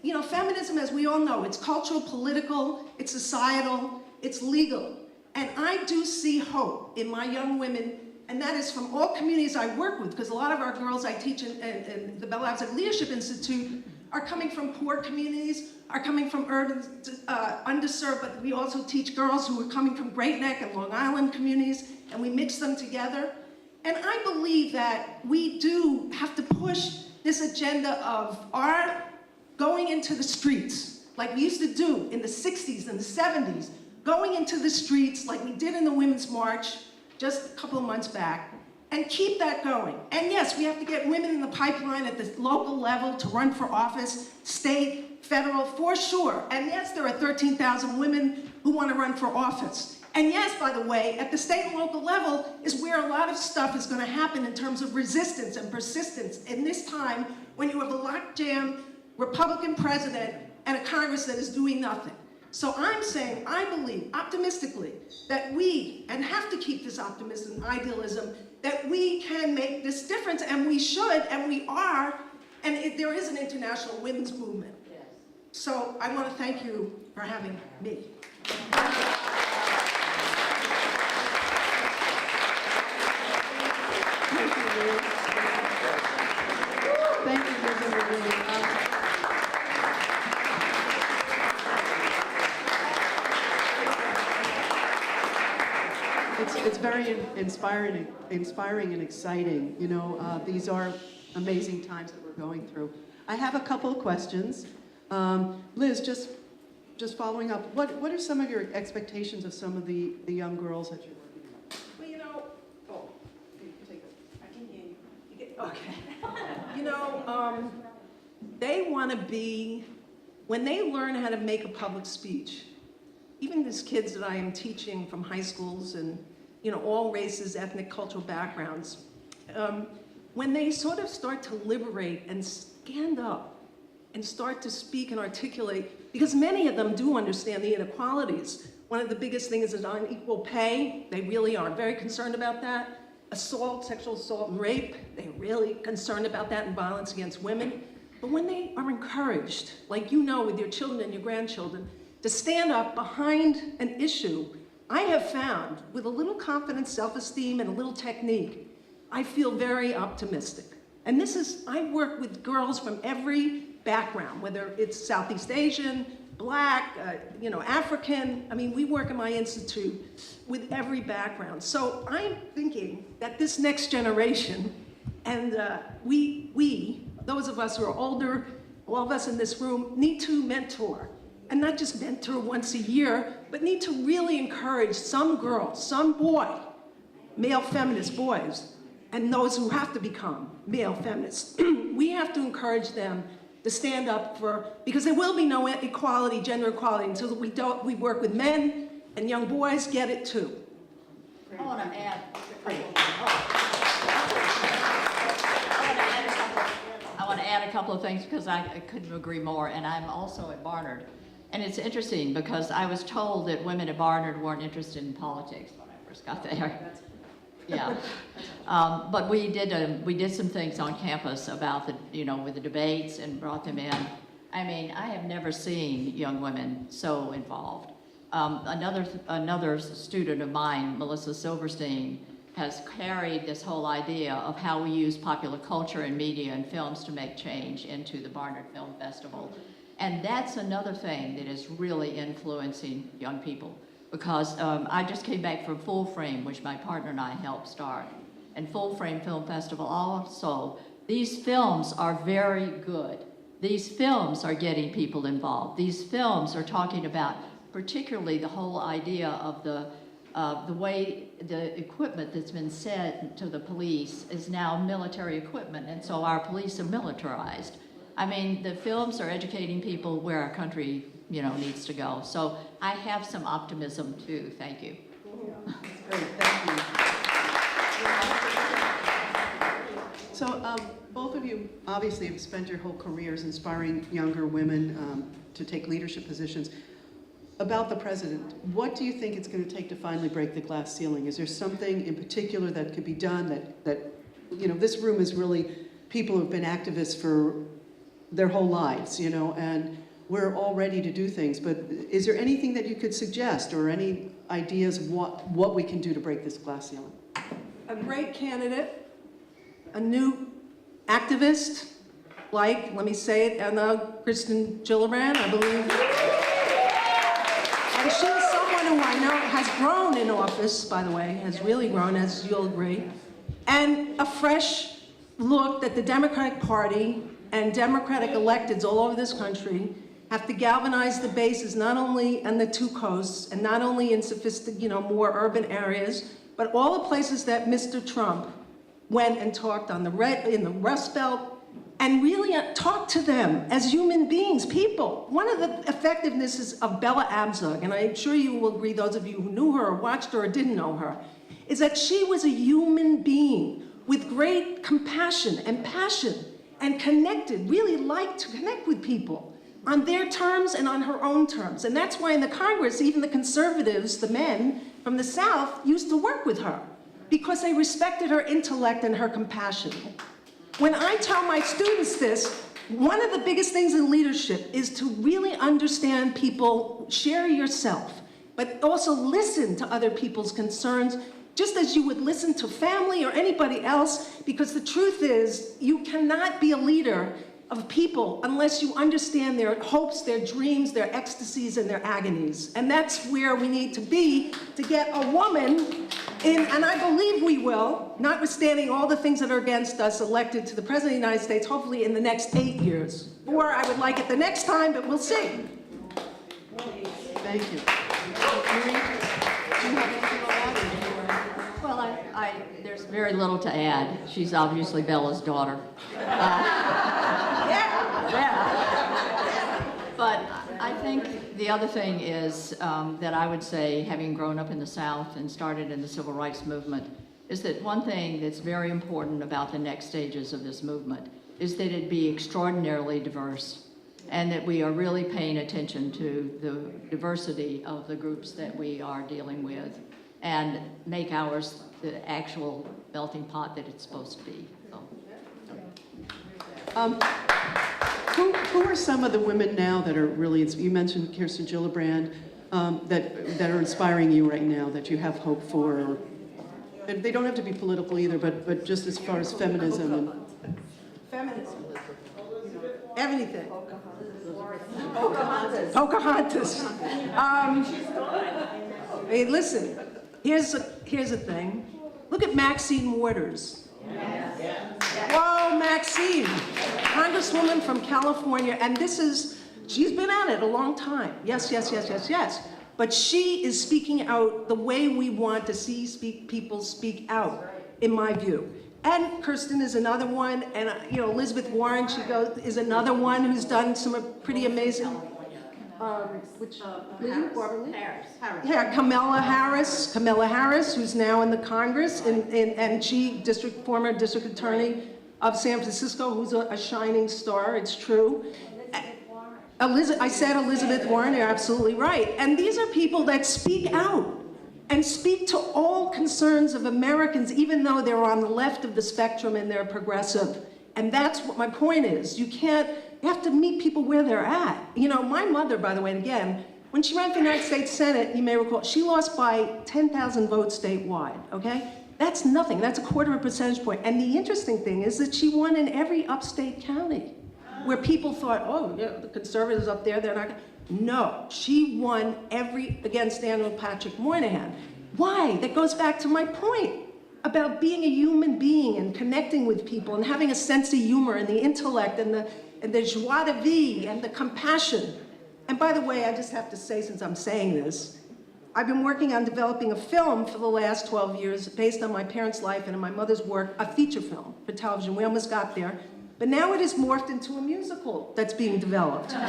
You know, feminism, as we all know, it's cultural, political, it's societal, it's legal. And I do see hope in my young women, and that is from all communities I work with, because a lot of our girls I teach in the Bella Abzug Leadership Institute are coming from poor communities, are coming from urban, underserved, but we also teach girls who are coming from Great Neck and Long Island communities, and we mix them together. And I believe that we do have to push this agenda of our going into the streets, like we used to do in the 60s and the 70s, going into the streets like we did in the Women's March just a couple of months back, and keep that going. And yes, we have to get women in the pipeline at the local level to run for office, state, federal, for sure. And yes, there are 13,000 women who want to run for office. And yes, by the way, at the state and local level is where a lot of stuff is going to happen in terms of resistance and persistence in this time when you have a lockjam Republican president and a Congress that is doing nothing. So I'm saying, I believe, optimistically, that we, and have to keep this optimism and idealism, that we can make this difference, and we should, and we are, and there is an international women's movement. Yes. So I want to thank you for having me. Thank you, Liz. Thank you, Liz and Marie. It's very inspiring and exciting. You know, these are amazing times that we're going through. I have a couple of questions. Liz, just following up, what are some of your expectations of some of the young girls that you're working with? Well, you know, oh, you take it. I can hear you. Okay. You know, they want to be, when they learn how to make a public speech, even these kids that I am teaching from high schools and, you know, all races, ethnic, cultural backgrounds, when they sort of start to liberate and stand up and start to speak and articulate, because many of them do understand the inequalities. One of the biggest things is unequal pay. They really are very concerned about that. Assault, sexual assault and rape, they're really concerned about that, and violence against women. But when they are encouraged, like you know with your children and your grandchildren, to stand up behind an issue, I have found, with a little confidence, self-esteem, and a little technique, I feel very optimistic. And this is, I work with girls from every background, whether it's Southeast Asian, Black, you know, African. I mean, we work in my institute with every background. So I'm thinking that this next generation, and we, those of us who are older, all of us in this room, need to mentor. And not just mentor once a year, but need to really encourage some girl, some boy, male feminist boys, and those who have to become male feminists. We have to encourage them to stand up for, because there will be no equality, gender equality, until we work with men, and young boys get it too. I want to add a couple of things because I couldn't agree more, and I'm also at Barnard. And it's interesting because I was told that women at Barnard weren't interested in politics when I first got there. Yeah, but we did some things on campus about the, you know, with the debates and brought them in. I mean, I have never seen young women so involved. Another student of mine, Melissa Silverstein, has carried this whole idea of how we use popular culture and media and films to make change into the Barnard Film Festival. And that's another thing that is really influencing young people, because I just came back from Full Frame, which my partner and I helped start. And Full Frame Film Festival also, these films are very good. These films are getting people involved. These films are talking about particularly the whole idea of the way the equipment that's been sent to the police is now military equipment, and so our police are militarized. I mean, the films are educating people where our country, you know, needs to go. So I have some optimism too. Thank you. Great, thank you. So both of you obviously have spent your whole careers inspiring younger women to take leadership positions. About the president, what do you think it's going to take to finally break the glass ceiling? Is there something in particular that could be done that you know, this room is really people who've been activists for their whole lives, you know, and we're all ready to do things, but is there anything that you could suggest or any ideas what we can do to break this glass ceiling? A great candidate, a new activist, like, let me say it, Kristen Gillibrand, I believe. And she's someone who I know has grown in office, by the way, has really grown, as you'll agree. And a fresh look that the Democratic Party and Democratic electeds all over this country have to galvanize the bases, not only on the two coasts and not only in sophisticated, you know, more urban areas, but all the places that Mr. Trump went and talked in the Rust Belt, and really talked to them as human beings, people. One of the effectivenesses of Bella Abzug, and I'm sure you will agree, those of you who knew her or watched her or didn't know her, is that she was a human being with great compassion and passion and really liked to connect with people on their terms and on her own terms. And that's why in the Congress, even the conservatives, the men from the South, used to work with her because they respected her intellect and her compassion. When I tell my students this, one of the biggest things in leadership is to really understand people, share yourself, but also listen to other people's concerns, just as you would listen to family or anybody else, because the truth is, you cannot be a leader of people unless you understand their hopes, their dreams, their ecstasies, and their agonies. And that's where we need to be to get a woman in, and I believe we will, notwithstanding all the things that are against us, elected to the President of the United States, hopefully in the next 8 years. Or I would like it the next time, but we'll see. Thank you. Marie, do you have anything to add? Well, there's very little to add. She's obviously Bella's daughter. But I think the other thing is that I would say, having grown up in the South and started in the civil rights movement, is that one thing that's very important about the next stages of this movement is that it be extraordinarily diverse, and that we are really paying attention to the diversity of the groups that we are dealing with, and make ours the actual melting pot that it's supposed to be. So. Who are some of the women now that are really, you mentioned Kirsten Gillibrand, that are inspiring you right now, that you have hope for? And they don't have to be political either, but just as far as feminism and... Feminism. Everything. Pocahontas. Hey, listen, here's the thing. Look at Maxine Waters. Whoa, Maxine, Congresswoman from California, and she's been at it a long time. Yes. But she is speaking out the way we want to see people speak out, in my view. And Kirsten is another one, and Elizabeth Warren, is another one who's done some pretty amazing. Harris. Yeah, Kamala Harris, who's now in the Congress, and she, former district attorney of San Francisco, who's a shining star, it's true. I said Elizabeth Warren, you're absolutely right. And these are people that speak out and speak to all concerns of Americans, even though they're on the left of the spectrum and they're progressive. And that's what my point is. You have to meet people where they're at. My mother, by the way, and again, when she ran for the United States Senate, you may recall, she lost by 10,000 votes statewide, okay? That's nothing, that's a quarter of a percentage point. And the interesting thing is that she won in every upstate county where people thought, oh, yeah, the conservatives up there, they're not gonna. No, she won against Daniel Patrick Moynihan. Why? That goes back to my point about being a human being and connecting with people and having a sense of humor and the intellect and the joie de vivre and the compassion. And by the way, I just have to say, since I'm saying this, I've been working on developing a film for the last 12 years based on my parents' life and my mother's work, a feature film for television. We almost got there. But now it has morphed into a musical that's being developed. And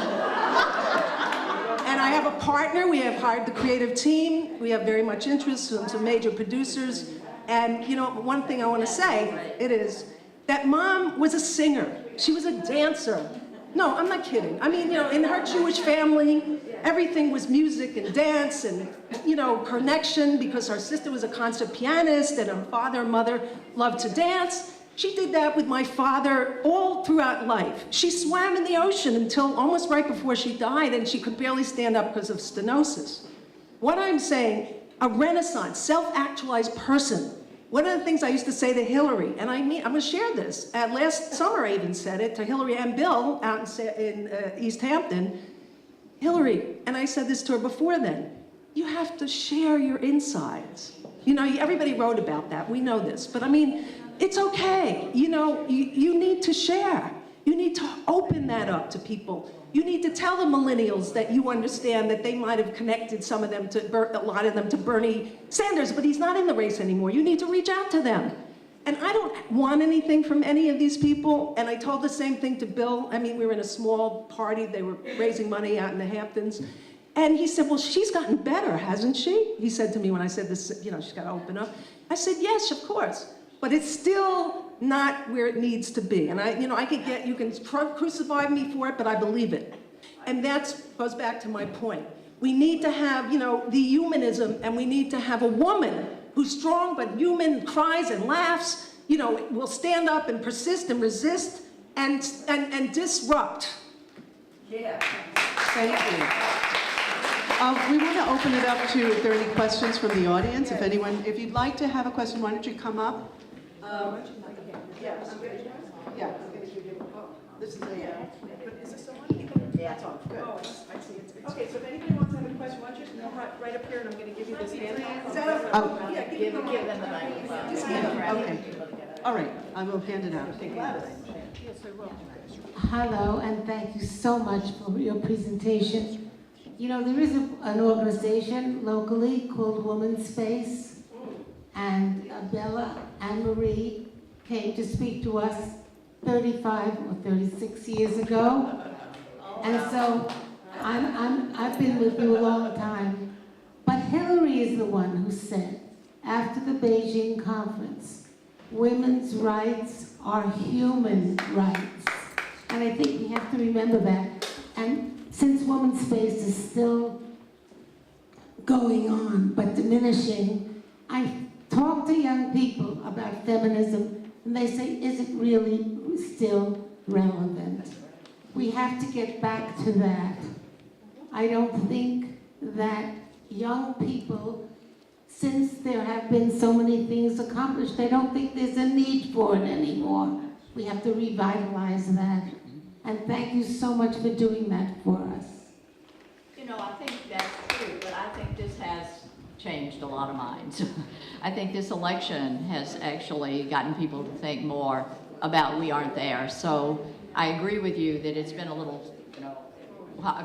I have a partner. We have hired the creative team. We have very much interest from some major producers. And one thing I want to say, it is that Mom was a singer. She was a dancer. No, I'm not kidding. I mean, in her Jewish family, everything was music and dance and, connection, because her sister was a concert pianist and her father and mother loved to dance. She did that with my father all throughout life. She swam in the ocean until almost right before she died, and she could barely stand up because of stenosis. What I'm saying, a Renaissance, self-actualized person. One of the things I used to say to Hillary, and I'm going to share this. Last summer I even said it to Hillary and Bill out in East Hampton. Hillary, and I said this to her before then, you have to share your insides. Everybody wrote about that. We know this. But I mean, it's okay. You need to share. You need to open that up to people. You need to tell the millennials that you understand that they might have connected a lot of them to Bernie Sanders, but he's not in the race anymore. You need to reach out to them. And I don't want anything from any of these people, and I told the same thing to Bill. I mean, we were in a small party, they were raising money out in the Hamptons, and he said, well, she's gotten better, hasn't she? He said to me when I said this, you know, she's got to open up. I said, yes, of course, but it's still not where it needs to be. And you can crucify me for it, but I believe it. And that goes back to my point. We need to have, the humanism, and we need to have a woman who's strong but human, cries and laughs, will stand up and persist and resist and disrupt. Yeah. Thank you. We want to open it up to if there are any questions from the audience. If you'd like to have a question, why don't you come up? Yeah, this is is this someone? Yeah, it's on. Good. Oh, I see. Okay, so if anybody wants to have a question, why don't you come right up here and I'm going to give you this hand. Is that okay? Oh, yeah, give them the microphone. Just give them. Okay. All right, I will hand it out. Thank you. Yes, I will. Hello, and thank you so much for your presentation. There is an organization locally called Women's Space, and Bella and Marie came to speak to us 35 or 36 years ago. And so I've been with you a long time. But Hillary is the one who said, after the Beijing conference, women's rights are human rights. And I think we have to remember that. And since Women's Space is still going on, but diminishing, I talk to young people about feminism, and they say, is it really still relevant? We have to get back to that. I don't think that young people, since there have been so many things accomplished, I don't think there's a need for it anymore. We have to revitalize that. And thank you so much for doing that for us. I think that's true, but I think this has changed a lot of minds. I think this election has actually gotten people to think more about we aren't there. So I agree with you that it's been a little,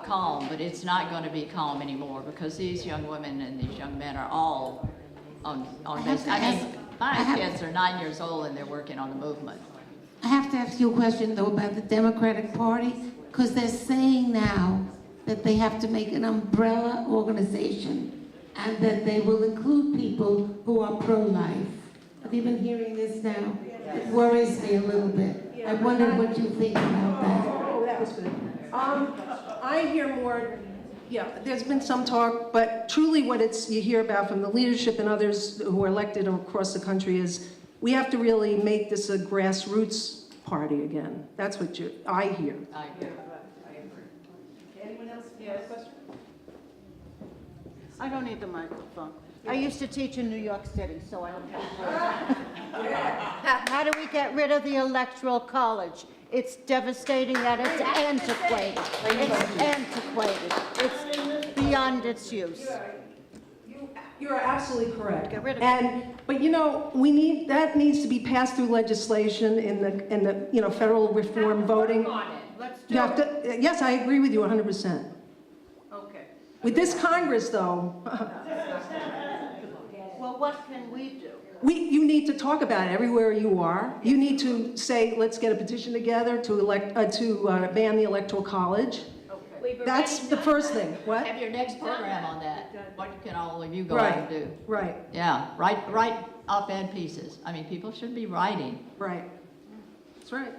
calm, but it's not going to be calm anymore because these young women and these young men are all on this. My kids are 9 years old and they're working on the movement. I have to ask you a question, though, about the Democratic Party, because they're saying now that they have to make an umbrella organization and that they will include people who are pro-life. Have you been hearing this now? It worries me a little bit. I wondered what you think about that. Oh, that was good. I hear more, there's been some talk, but truly what you hear about from the leadership and others who are elected across the country is we have to really make this a grassroots party again. That's what I hear. I agree. Anyone else have a question? I don't need the microphone. I used to teach in New York City, so I don't have to. How do we get rid of the Electoral College? It's devastating that it's antiquated. It's antiquated. It's beyond its use. You're absolutely correct. Get rid of it. But that needs to be passed through legislation in the federal reform voting. Let's do it. Yes, I agree with you 100%. Okay. With this Congress, though, Well, what can we do? you need to talk about it everywhere you are. You need to say, let's get a petition together to ban the Electoral College. That's the first thing. What? Have your next program on that. What can all of you go out and do? Right. Yeah, write op-ed pieces. I mean, people should be writing. Right. That's right.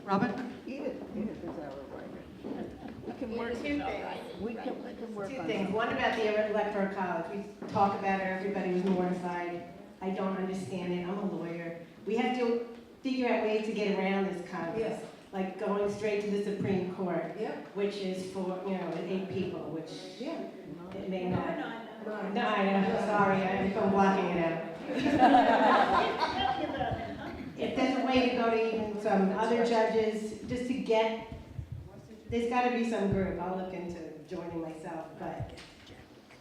Robert? Edith is our writer. We can work Two things. One about the Electoral College. We talk about it, everybody was mortified. I don't understand it. I'm a lawyer. We have to figure out ways to get around this Congress. Yes. Like going straight to the Supreme Court, Yep. which is for, 8 people, which it may not. Nine. No, I know. Sorry, I'm blocking it out. If there's a way to go to even some other judges, just to get, there's got to be some group. I'll look into joining myself, but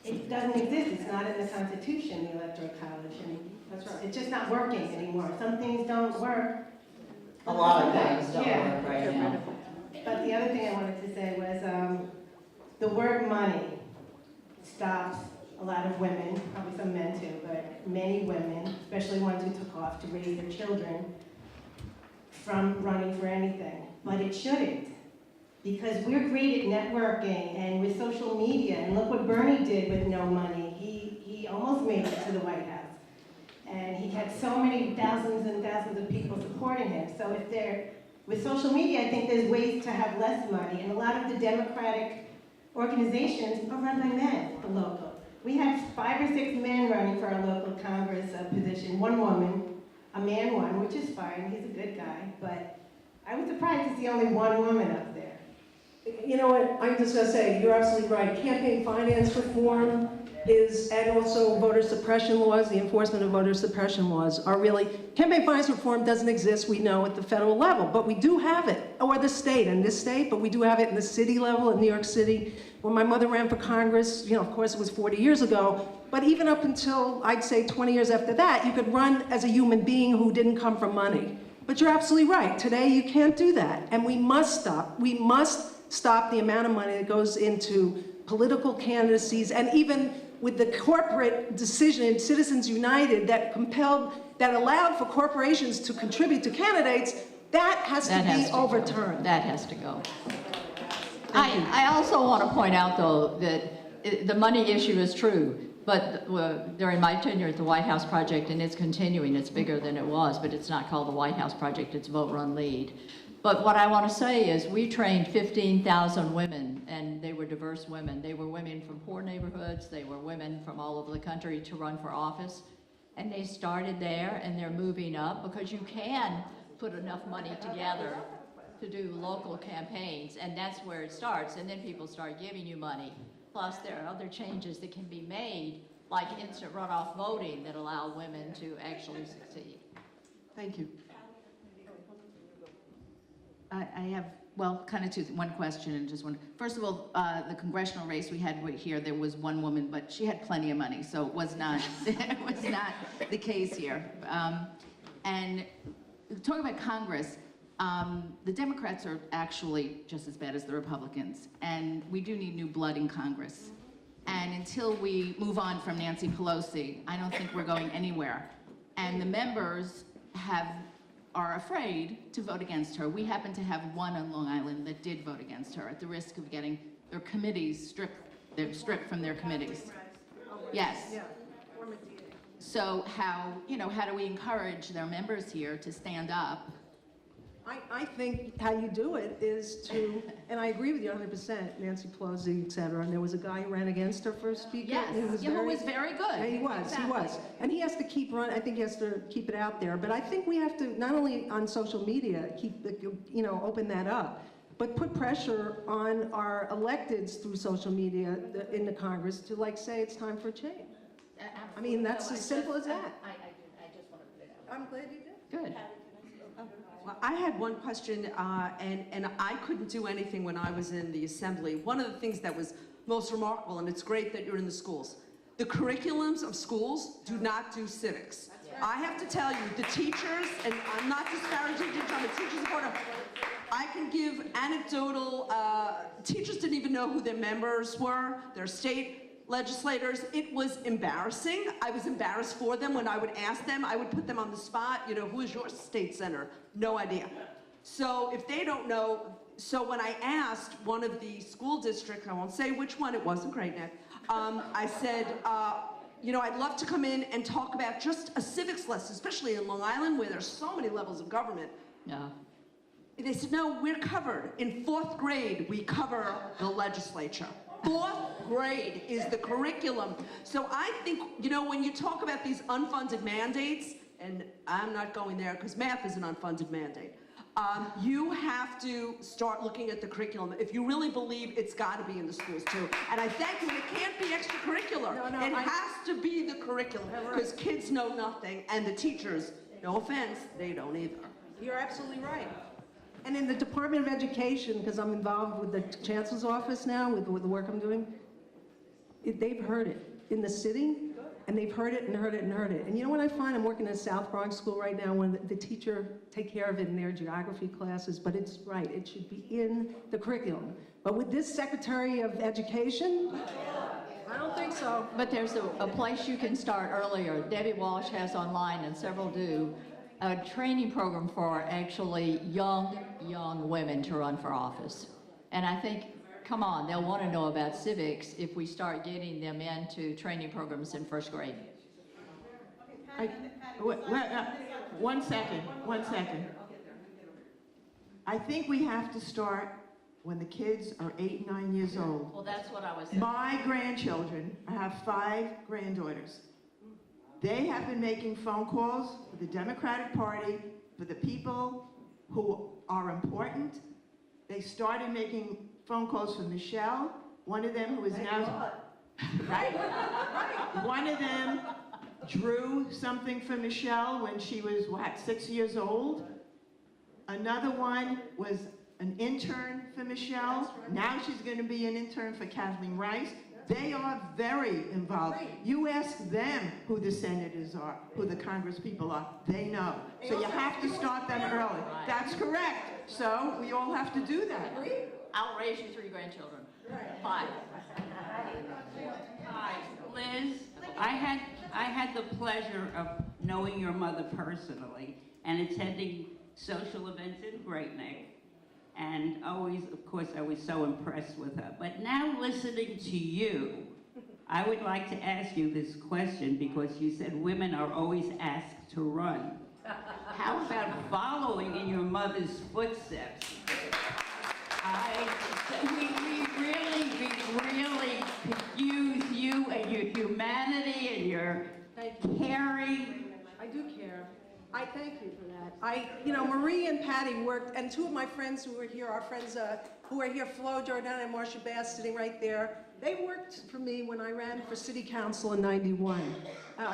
it doesn't exist. It's not in the Constitution, the Electoral College, and That's right. it's just not working anymore. Some things don't work. A lot of things don't Yeah. work right now. But the other thing I wanted to say was the word money stops a lot of women, probably some men too, but many women, especially ones who took off to raise their children, from running for anything. But it shouldn't, because we're great at networking and with social media, and look what Bernie did with no money. He almost made it to the White House. And he had so many thousands and thousands of people supporting him. So if they're, with social media, I think there's ways to have less money, and a lot of the Democratic organizations are run by men, the local. We had 5 or 6 men running for our local Congress position, 1 woman, a man won, which is fine, he's a good guy, but I was surprised to see only 1 woman up there. You know what, I'm just gonna say, you're absolutely right. Campaign finance reform is, and also voter suppression laws, the enforcement of voter suppression laws are really, campaign finance reform doesn't exist, we know, at the federal level, but we do have it, or the state, in this state, but we do have it in the city level, in New York City. When my mother ran for Congress, you know, of course it was 40 years ago, but even up until, I'd say 20 years after that, you could run as a human being who didn't come from money. But you're absolutely right, today you can't do that, and we must stop. We must stop the amount of money that goes into political candidacies, and even with the corporate decision in Citizens United that allowed for corporations to contribute to candidates, that has to be overturned. That has to go. I also want to point out, though, that the money issue is true, but during my tenure at the White House Project, and it's continuing, it's bigger than it was, but it's not called the White House Project, it's Vote, Run, Lead. But what I want to say is we trained 15,000 women, and they were diverse women. They were women from poor neighborhoods, they were women from all over the country to run for office. And they started there, and they're moving up because you can put enough money together to do local campaigns, and that's where it starts. And then people start giving you money. Plus, there are other changes that can be made, like instant runoff voting, that allow women to actually succeed. Thank you. I have, well, kind of one question and just one. First of all, the congressional race we had here, there was 1 woman, but she had plenty of money, so it was not, it was not the case here. And talking about Congress, the Democrats are actually just as bad as the Republicans, and we do need new blood in Congress. And until we move on from Nancy Pelosi, I don't think we're going anywhere. And the members are afraid to vote against her. We happen to have 1 on Long Island that did vote against her at the risk of getting their committees stripped from their committees. Yes. So how do we encourage their members here to stand up? I think how you do it is to, and I agree with you 100%, Nancy Pelosi, et cetera, and there was a guy who ran against her for speaker. Yes, who was very good. Yeah, he was, exactly. he was. And he has to keep running, I think he has to keep it out there, but I think we have to, not only on social media, open that up, but put pressure on our electeds through social media in the Congress to say it's time for a change. I mean, that's as simple as that. I just want to put it out. I'm glad you did. Good. Well, I had one question, and I couldn't do anything when I was in the assembly. One of the things that was most remarkable, and it's great that you're in the schools, the curriculums of schools do not do civics. I have to tell you, the teachers, and I'm not disparaging teachers, I'm a teacher supporter, I can give anecdotal, teachers didn't even know who their members were, their state legislators. It was embarrassing. I was embarrassed for them when I would ask them. I would put them on the spot, who is your state senator? No idea. So if they don't know, so when I asked one of the school districts, I won't say which one, it wasn't Great Neck, I said, I'd love to come in and talk about just a civics lesson, especially in Long Island where there's so many levels of government. Yeah. They said, no, we're covered. In 4th grade, we cover the legislature. 4th grade is the curriculum. So I think, when you talk about these unfunded mandates, and I'm not going there because math is an unfunded mandate, you have to start looking at the curriculum if you really believe it's got to be in the schools too. And I thank you, it can't be extracurricular. It has to be the curriculum because kids know nothing and the teachers, no offense, they don't either. You're absolutely right. And in the Department of Education, because I'm involved with the Chancellor's office now, with the work I'm doing, they've heard it in the city, and they've heard it and heard it and heard it. And you know what I find? I'm working in a South Bronx school right now when the teacher take care of it in their geography classes, but it's right, it should be in the curriculum. But with this Secretary of Education, I don't think so. But there's a place you can start earlier. Debbie Walsh has online, and several do, a training program for actually young women to run for office. And I think, come on, they'll want to know about civics if we start getting them into training programs in first grade. One second. I think we have to start when the kids are 8, 9 years old. Well, that's what I was saying. My grandchildren, I have 5 granddaughters. They have been making phone calls for the Democratic Party, for the people who are important. They started making phone calls for Michelle, one of them who is now, right? One of them drew something for Michelle when she was, 6 years old. Another one was an intern for Michelle. Now she's going to be an intern for Kathleen Rice. They are very involved. You ask them who the senators are, who the Congress people are. They know. So you have to start them early. That's correct. So we all have to do that. I'll raise you 3 grandchildren. 5. Hi, Liz. I had the pleasure of knowing your mother personally and attending social events in Great Neck. And always, of course, I was so impressed with her. But now listening to you, I would like to ask you this question because you said women are always asked to run. How about following in your mother's footsteps? We really could use you and your humanity and your caring. I do care. I thank you for that. Marie and Patty worked, and 2 of my friends who were here, our friends who are here, Flo Jordan and Marcia Bass, sitting right there, they worked for me when I ran for city council in '91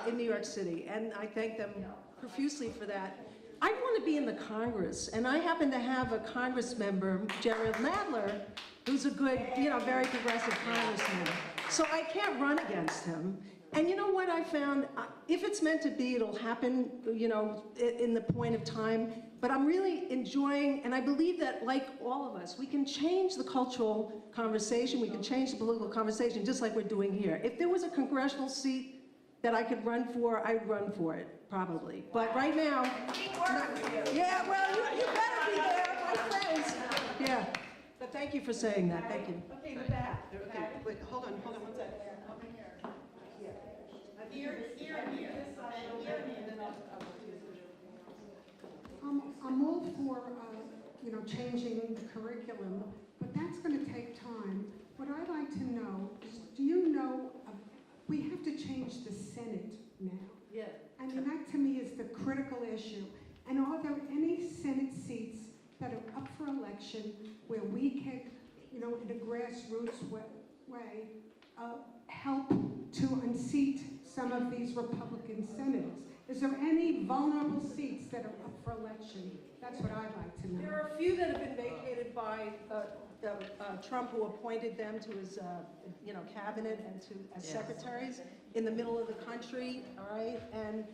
in New York City, and I thank them profusely for that. I want to be in the Congress, and I happen to have a Congress member, Jared Nadler, who's a good, very progressive congressman. So I can't run against him. And you know what I found? If it's meant to be, it'll happen, in the point of time. But I'm really enjoying, and I believe that, like all of us, we can change the cultural conversation, we can change the political conversation, just like we're doing here. If there was a congressional seat that I could run for, I'd run for it, probably. But right now, yeah, well, you better be there, my friends. Yeah, but thank you for saying that, thank you. Okay, the back. Okay, wait, hold on 1 second. I'm all for, changing the curriculum, but that's going to take time. What I'd like to know is, do you know, we have to change the Senate now. Yeah. I mean, that to me is the critical issue. And are there any Senate seats that are up for election where we can, in a grassroots way, help to unseat some of these Republican senators? Is there any vulnerable seats that are up for election? That's what I'd like to know. There are a few that have been vacated by Trump, who appointed them to his, cabinet and as secretaries in the middle of the country. All right, and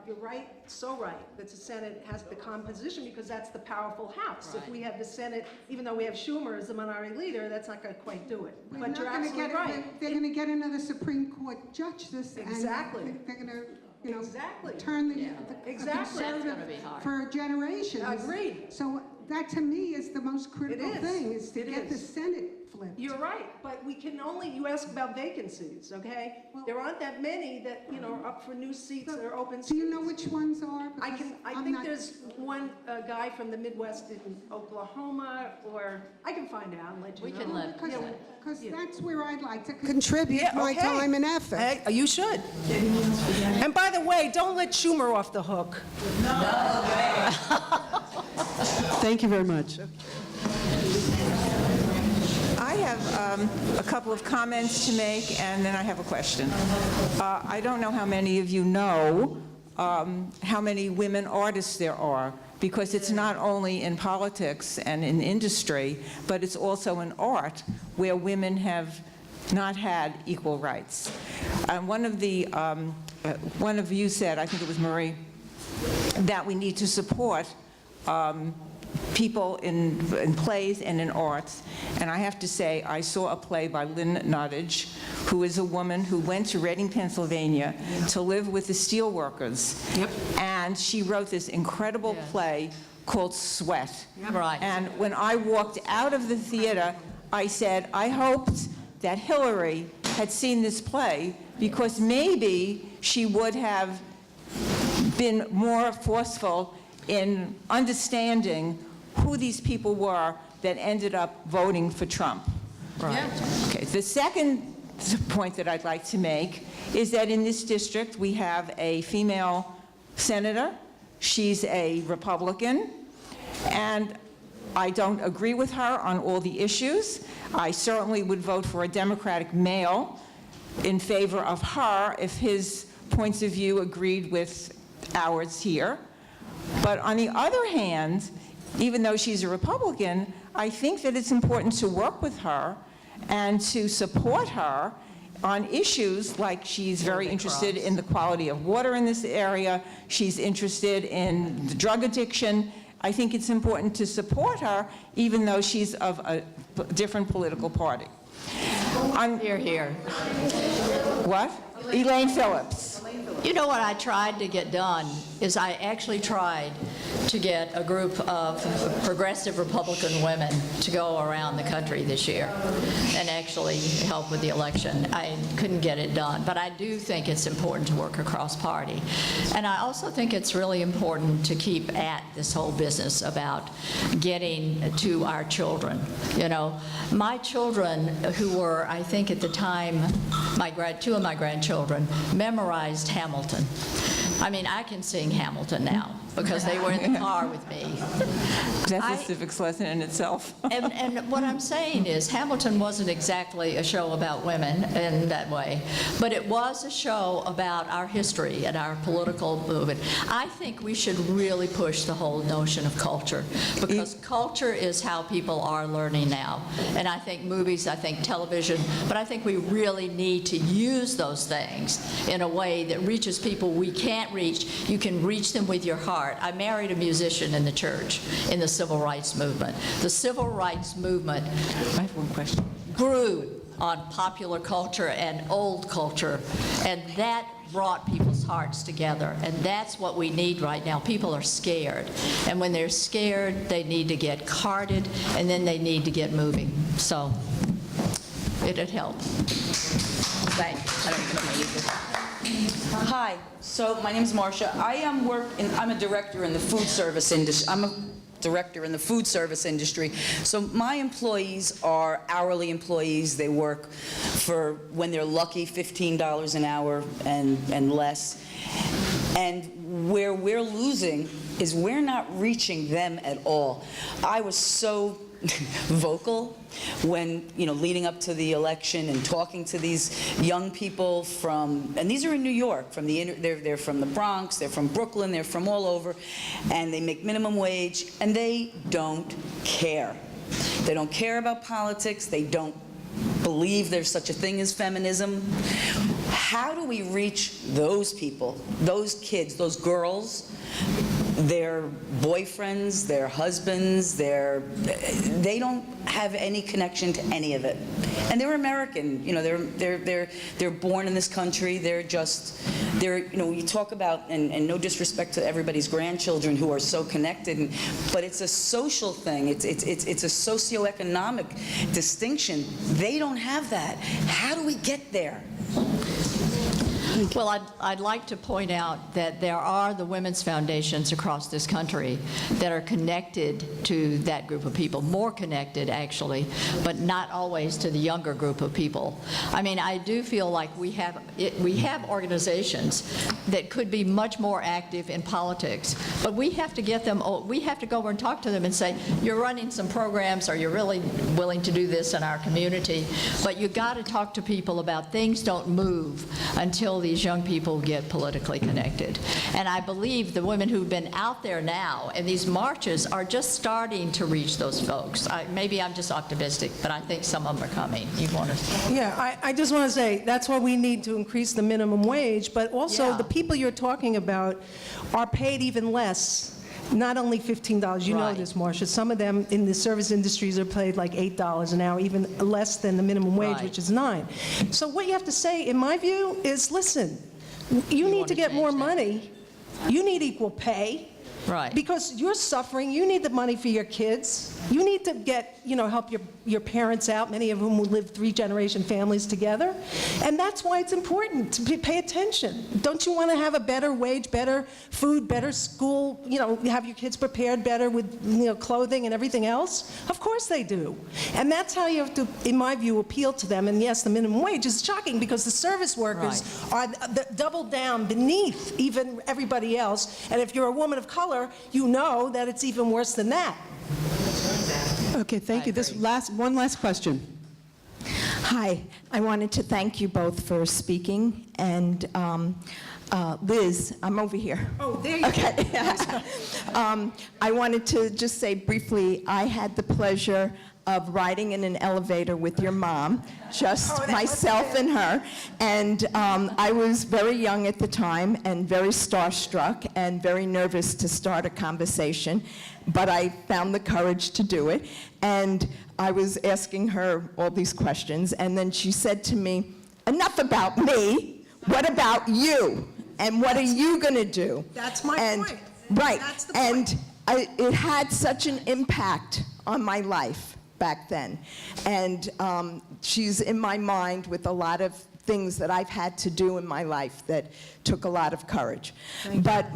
you're right, so right, that the Senate has the composition because that's the powerful House. Right. If we have the Senate, even though we have Schumer as the minority leader, that's not going to quite do it. We're But not you're gonna absolutely get right. They're going to get another Supreme Court judge this, Exactly. and they're going to, Exactly. turn the Exactly. That's conservative gonna be hard. for generations. Agreed. So that to me is the most critical It is. thing, is to It get the is. Senate flipped. You're right, but we can only, you ask about vacancies, okay? Well- There aren't that many that, are up for new seats that are open seats. Do you know which ones are? I Because I'm think not- there's one guy from the Midwest in Oklahoma, or I can find out and let you We know. can let- Because that's where I'd like to contribute my okay. time and effort. Hey, you should. And by the way, don't let Schumer off the hook. Thank you very much. I have a couple of comments to make, and then I have a question. I don't know how many of you know how many women artists there are, because it's not only in politics and in industry, but it's also in art, where women have not had equal rights. And one of you said, I think it was Marie, that we need to support people in plays and in arts. And I have to say, I saw a play by Lynn Nottage, who is a woman who went to Reading, Pennsylvania to live with the steelworkers. Yep. And she wrote this incredible play called Sweat. Right. And when I walked out of the theater, I said, I hoped that Hillary had seen this play, because maybe she would have been more forceful in understanding who these people were that ended up voting for Trump. Right. Yeah. Okay. The second point that I'd like to make is that in this district we have a female senator. She's a Republican, and I don't agree with her on all the issues. I certainly would vote for a Democratic male in favor of her if his points of view agreed with ours here. But on the other hand, even though she's a Republican, I think that it's important to work with her and to support her on issues like she's very interested in the quality of water in this area. She's interested in the drug addiction. I think it's important to support her, even though she's of a different political party. Here. What? Elaine Phillips. You know what I tried to get done is I actually tried to get a group of progressive Republican women to go around the country this year and actually help with the election. I couldn't get it done, but I do think it's important to work across party. And I also think it's really important to keep at this whole business about getting to our children. You know, my children, who were, I think at the time, two of my grandchildren memorized Hamilton. I mean, I can sing Hamilton now because they were in the car with me. That's a civics lesson in itself. And what I'm saying is Hamilton wasn't exactly a show about women in that way, but it was a show about our history and our political movement. I think we should really push the whole notion of culture, because culture is how people are learning now. And I think movies, I think television, but I think we really need to use those things in a way that reaches people we can't reach. You can reach them with your heart. I married a musician in the church in the civil rights movement. The civil rights movement I have one question. Grew on popular culture and old culture, and that brought people's hearts together. And that's what we need right now. People are scared. And when they're scared, they need to get carded, and then they need to get moving. So it'd help. Thanks. Hi, so my name is Marcia. I'm a director in the food service industry. So my employees are hourly employees. They work for, when they're lucky, $15 an hour and less. And where we're losing is we're not reaching them at all. I was so vocal when, leading up to the election and talking to these young people from, and these are in New York, they're from the Bronx, they're from Brooklyn, they're from all over, and they make minimum wage, and they don't care. They don't care about politics. They don't believe there's such a thing as feminism. How do we reach those people, those kids, those girls, their boyfriends, their husbands, they don't have any connection to any of it. And they're American, they're born in this country, you talk about, and no disrespect to everybody's grandchildren who are so connected, but it's a social thing, it's a socioeconomic distinction. They don't have that. How do we get there? Well, I'd like to point out that there are the women's foundations across this country that are connected to that group of people, more connected actually, but not always to the younger group of people. I mean, I do feel like we have organizations that could be much more active in politics, but we have to get them, we have to go over and talk to them and say, you're running some programs, or you're really willing to do this in our community, but you got to talk to people about things don't move until these young people get politically connected. And I believe the women who've been out there now and these marches are just starting to reach those folks. Maybe I'm just optimistic, but I think some of them are coming. You want to? Yeah, I just want to say that's why we need to increase the minimum wage, but also the people you're talking about are paid even less not only $15, you know Right. this, Marcia, some of them in the service industries are paid like $8 an hour, even less than the minimum wage, Right. which is $9. So what you have to say, in my view, is listen, you need to get more money, you need equal pay. Right. Because you're suffering, you need the money for your kids. You need to get, help your parents out, many of whom will live 3-generation families together. And that's why it's important to pay attention. Don't you want to have a better wage, better food, better school, have your kids prepared better with, clothing and everything else? Of course they do. And that's how you have to, in my view, appeal to them. And yes, the minimum wage is shocking because the service workers are double down beneath even everybody else. And if you're a woman of color, you know that it's even worse than that. Okay, thank you. One last question. Hi, I wanted to thank you both for speaking, and Liz, I'm over here. Oh, there you go. I wanted to just say briefly, I had the pleasure of riding in an elevator with your mom, just myself and her, and I was very young at the time and very starstruck and very nervous to start a conversation, but I found the courage to do it, and I was asking her all these questions, and then she said to me, "Enough about me, what about you? And what are you going to do?" That's my point. Right, That's the point. and it had such an impact on my life back then. And she's in my mind with a lot of things that I've had to do in my life that took a lot of courage. But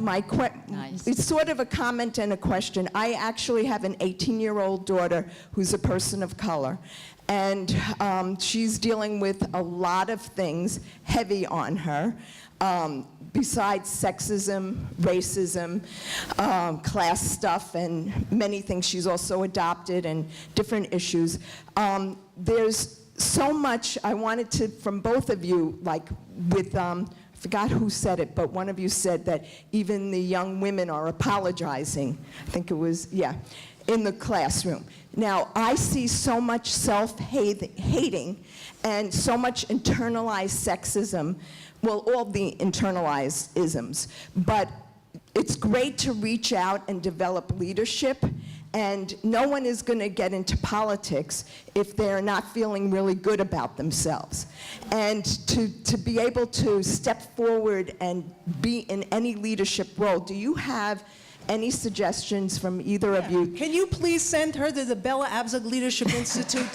it's sort of a comment and a question. I actually have an 18-year-old daughter who's a person of color. And she's dealing with a lot of things heavy on her. Besides sexism, racism, class stuff, and many things. She's also adopted and different issues. There's so much I wanted to, from both of you, like with, I forgot who said it, but one of you said that even the young women are apologizing. I think it was, yeah, in the classroom. Now, I see so much self-hating and so much internalized sexism, well, all the internalized isms, but it's great to reach out and develop leadership, and no one is going to get into politics if they're not feeling really good about themselves. And to be able to step forward and be in any leadership role, do you have any suggestions from either of you? Can you please send her to the Bella Abzug Leadership Institute?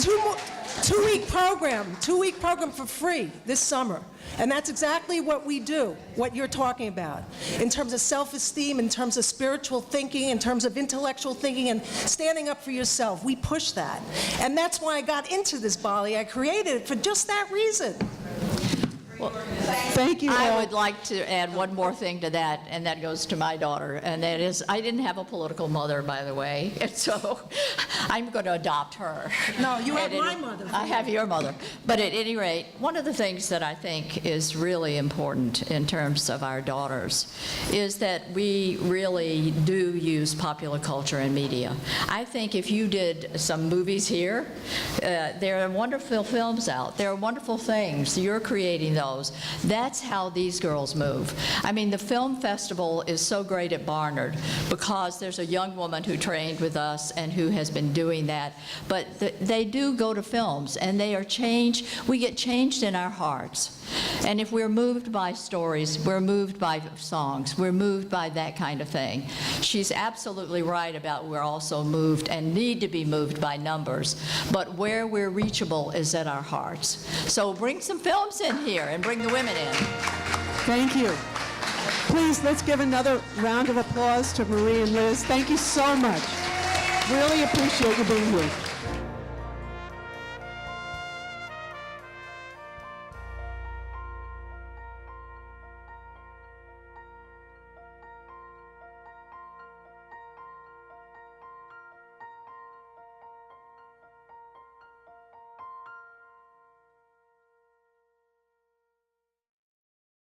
Two-week program for free this summer. And that's exactly what we do, what you're talking about, in terms of self-esteem, in terms of spiritual thinking, in terms of intellectual thinking, and standing up for yourself. We push that. And that's why I got into this, Bali. I created it for just that reason. Well, thank you all. I would like to add one more thing to that, and that goes to my daughter, and that is, I didn't have a political mother, by the way, and so I'm going to adopt her. No, you have my mother. I have your mother. But at any rate, one of the things that I think is really important in terms of our daughters is that we really do use popular culture and media. I think if you did some movies here, there are wonderful films out. There are wonderful things. You're creating those. That's how these girls move. I mean, the film festival is so great at Barnard because there's a young woman who trained with us and who has been doing that. But they do go to films, and they are changed. We get changed in our hearts. And if we're moved by stories, we're moved by songs, we're moved by that kind of thing. She's absolutely right about we're also moved and need to be moved by numbers. But where we're reachable is at our hearts. So bring some films in here and bring the women in. Thank you. Please, let's give another round of applause to Marie and Liz. Thank you so much. Really appreciate you being here.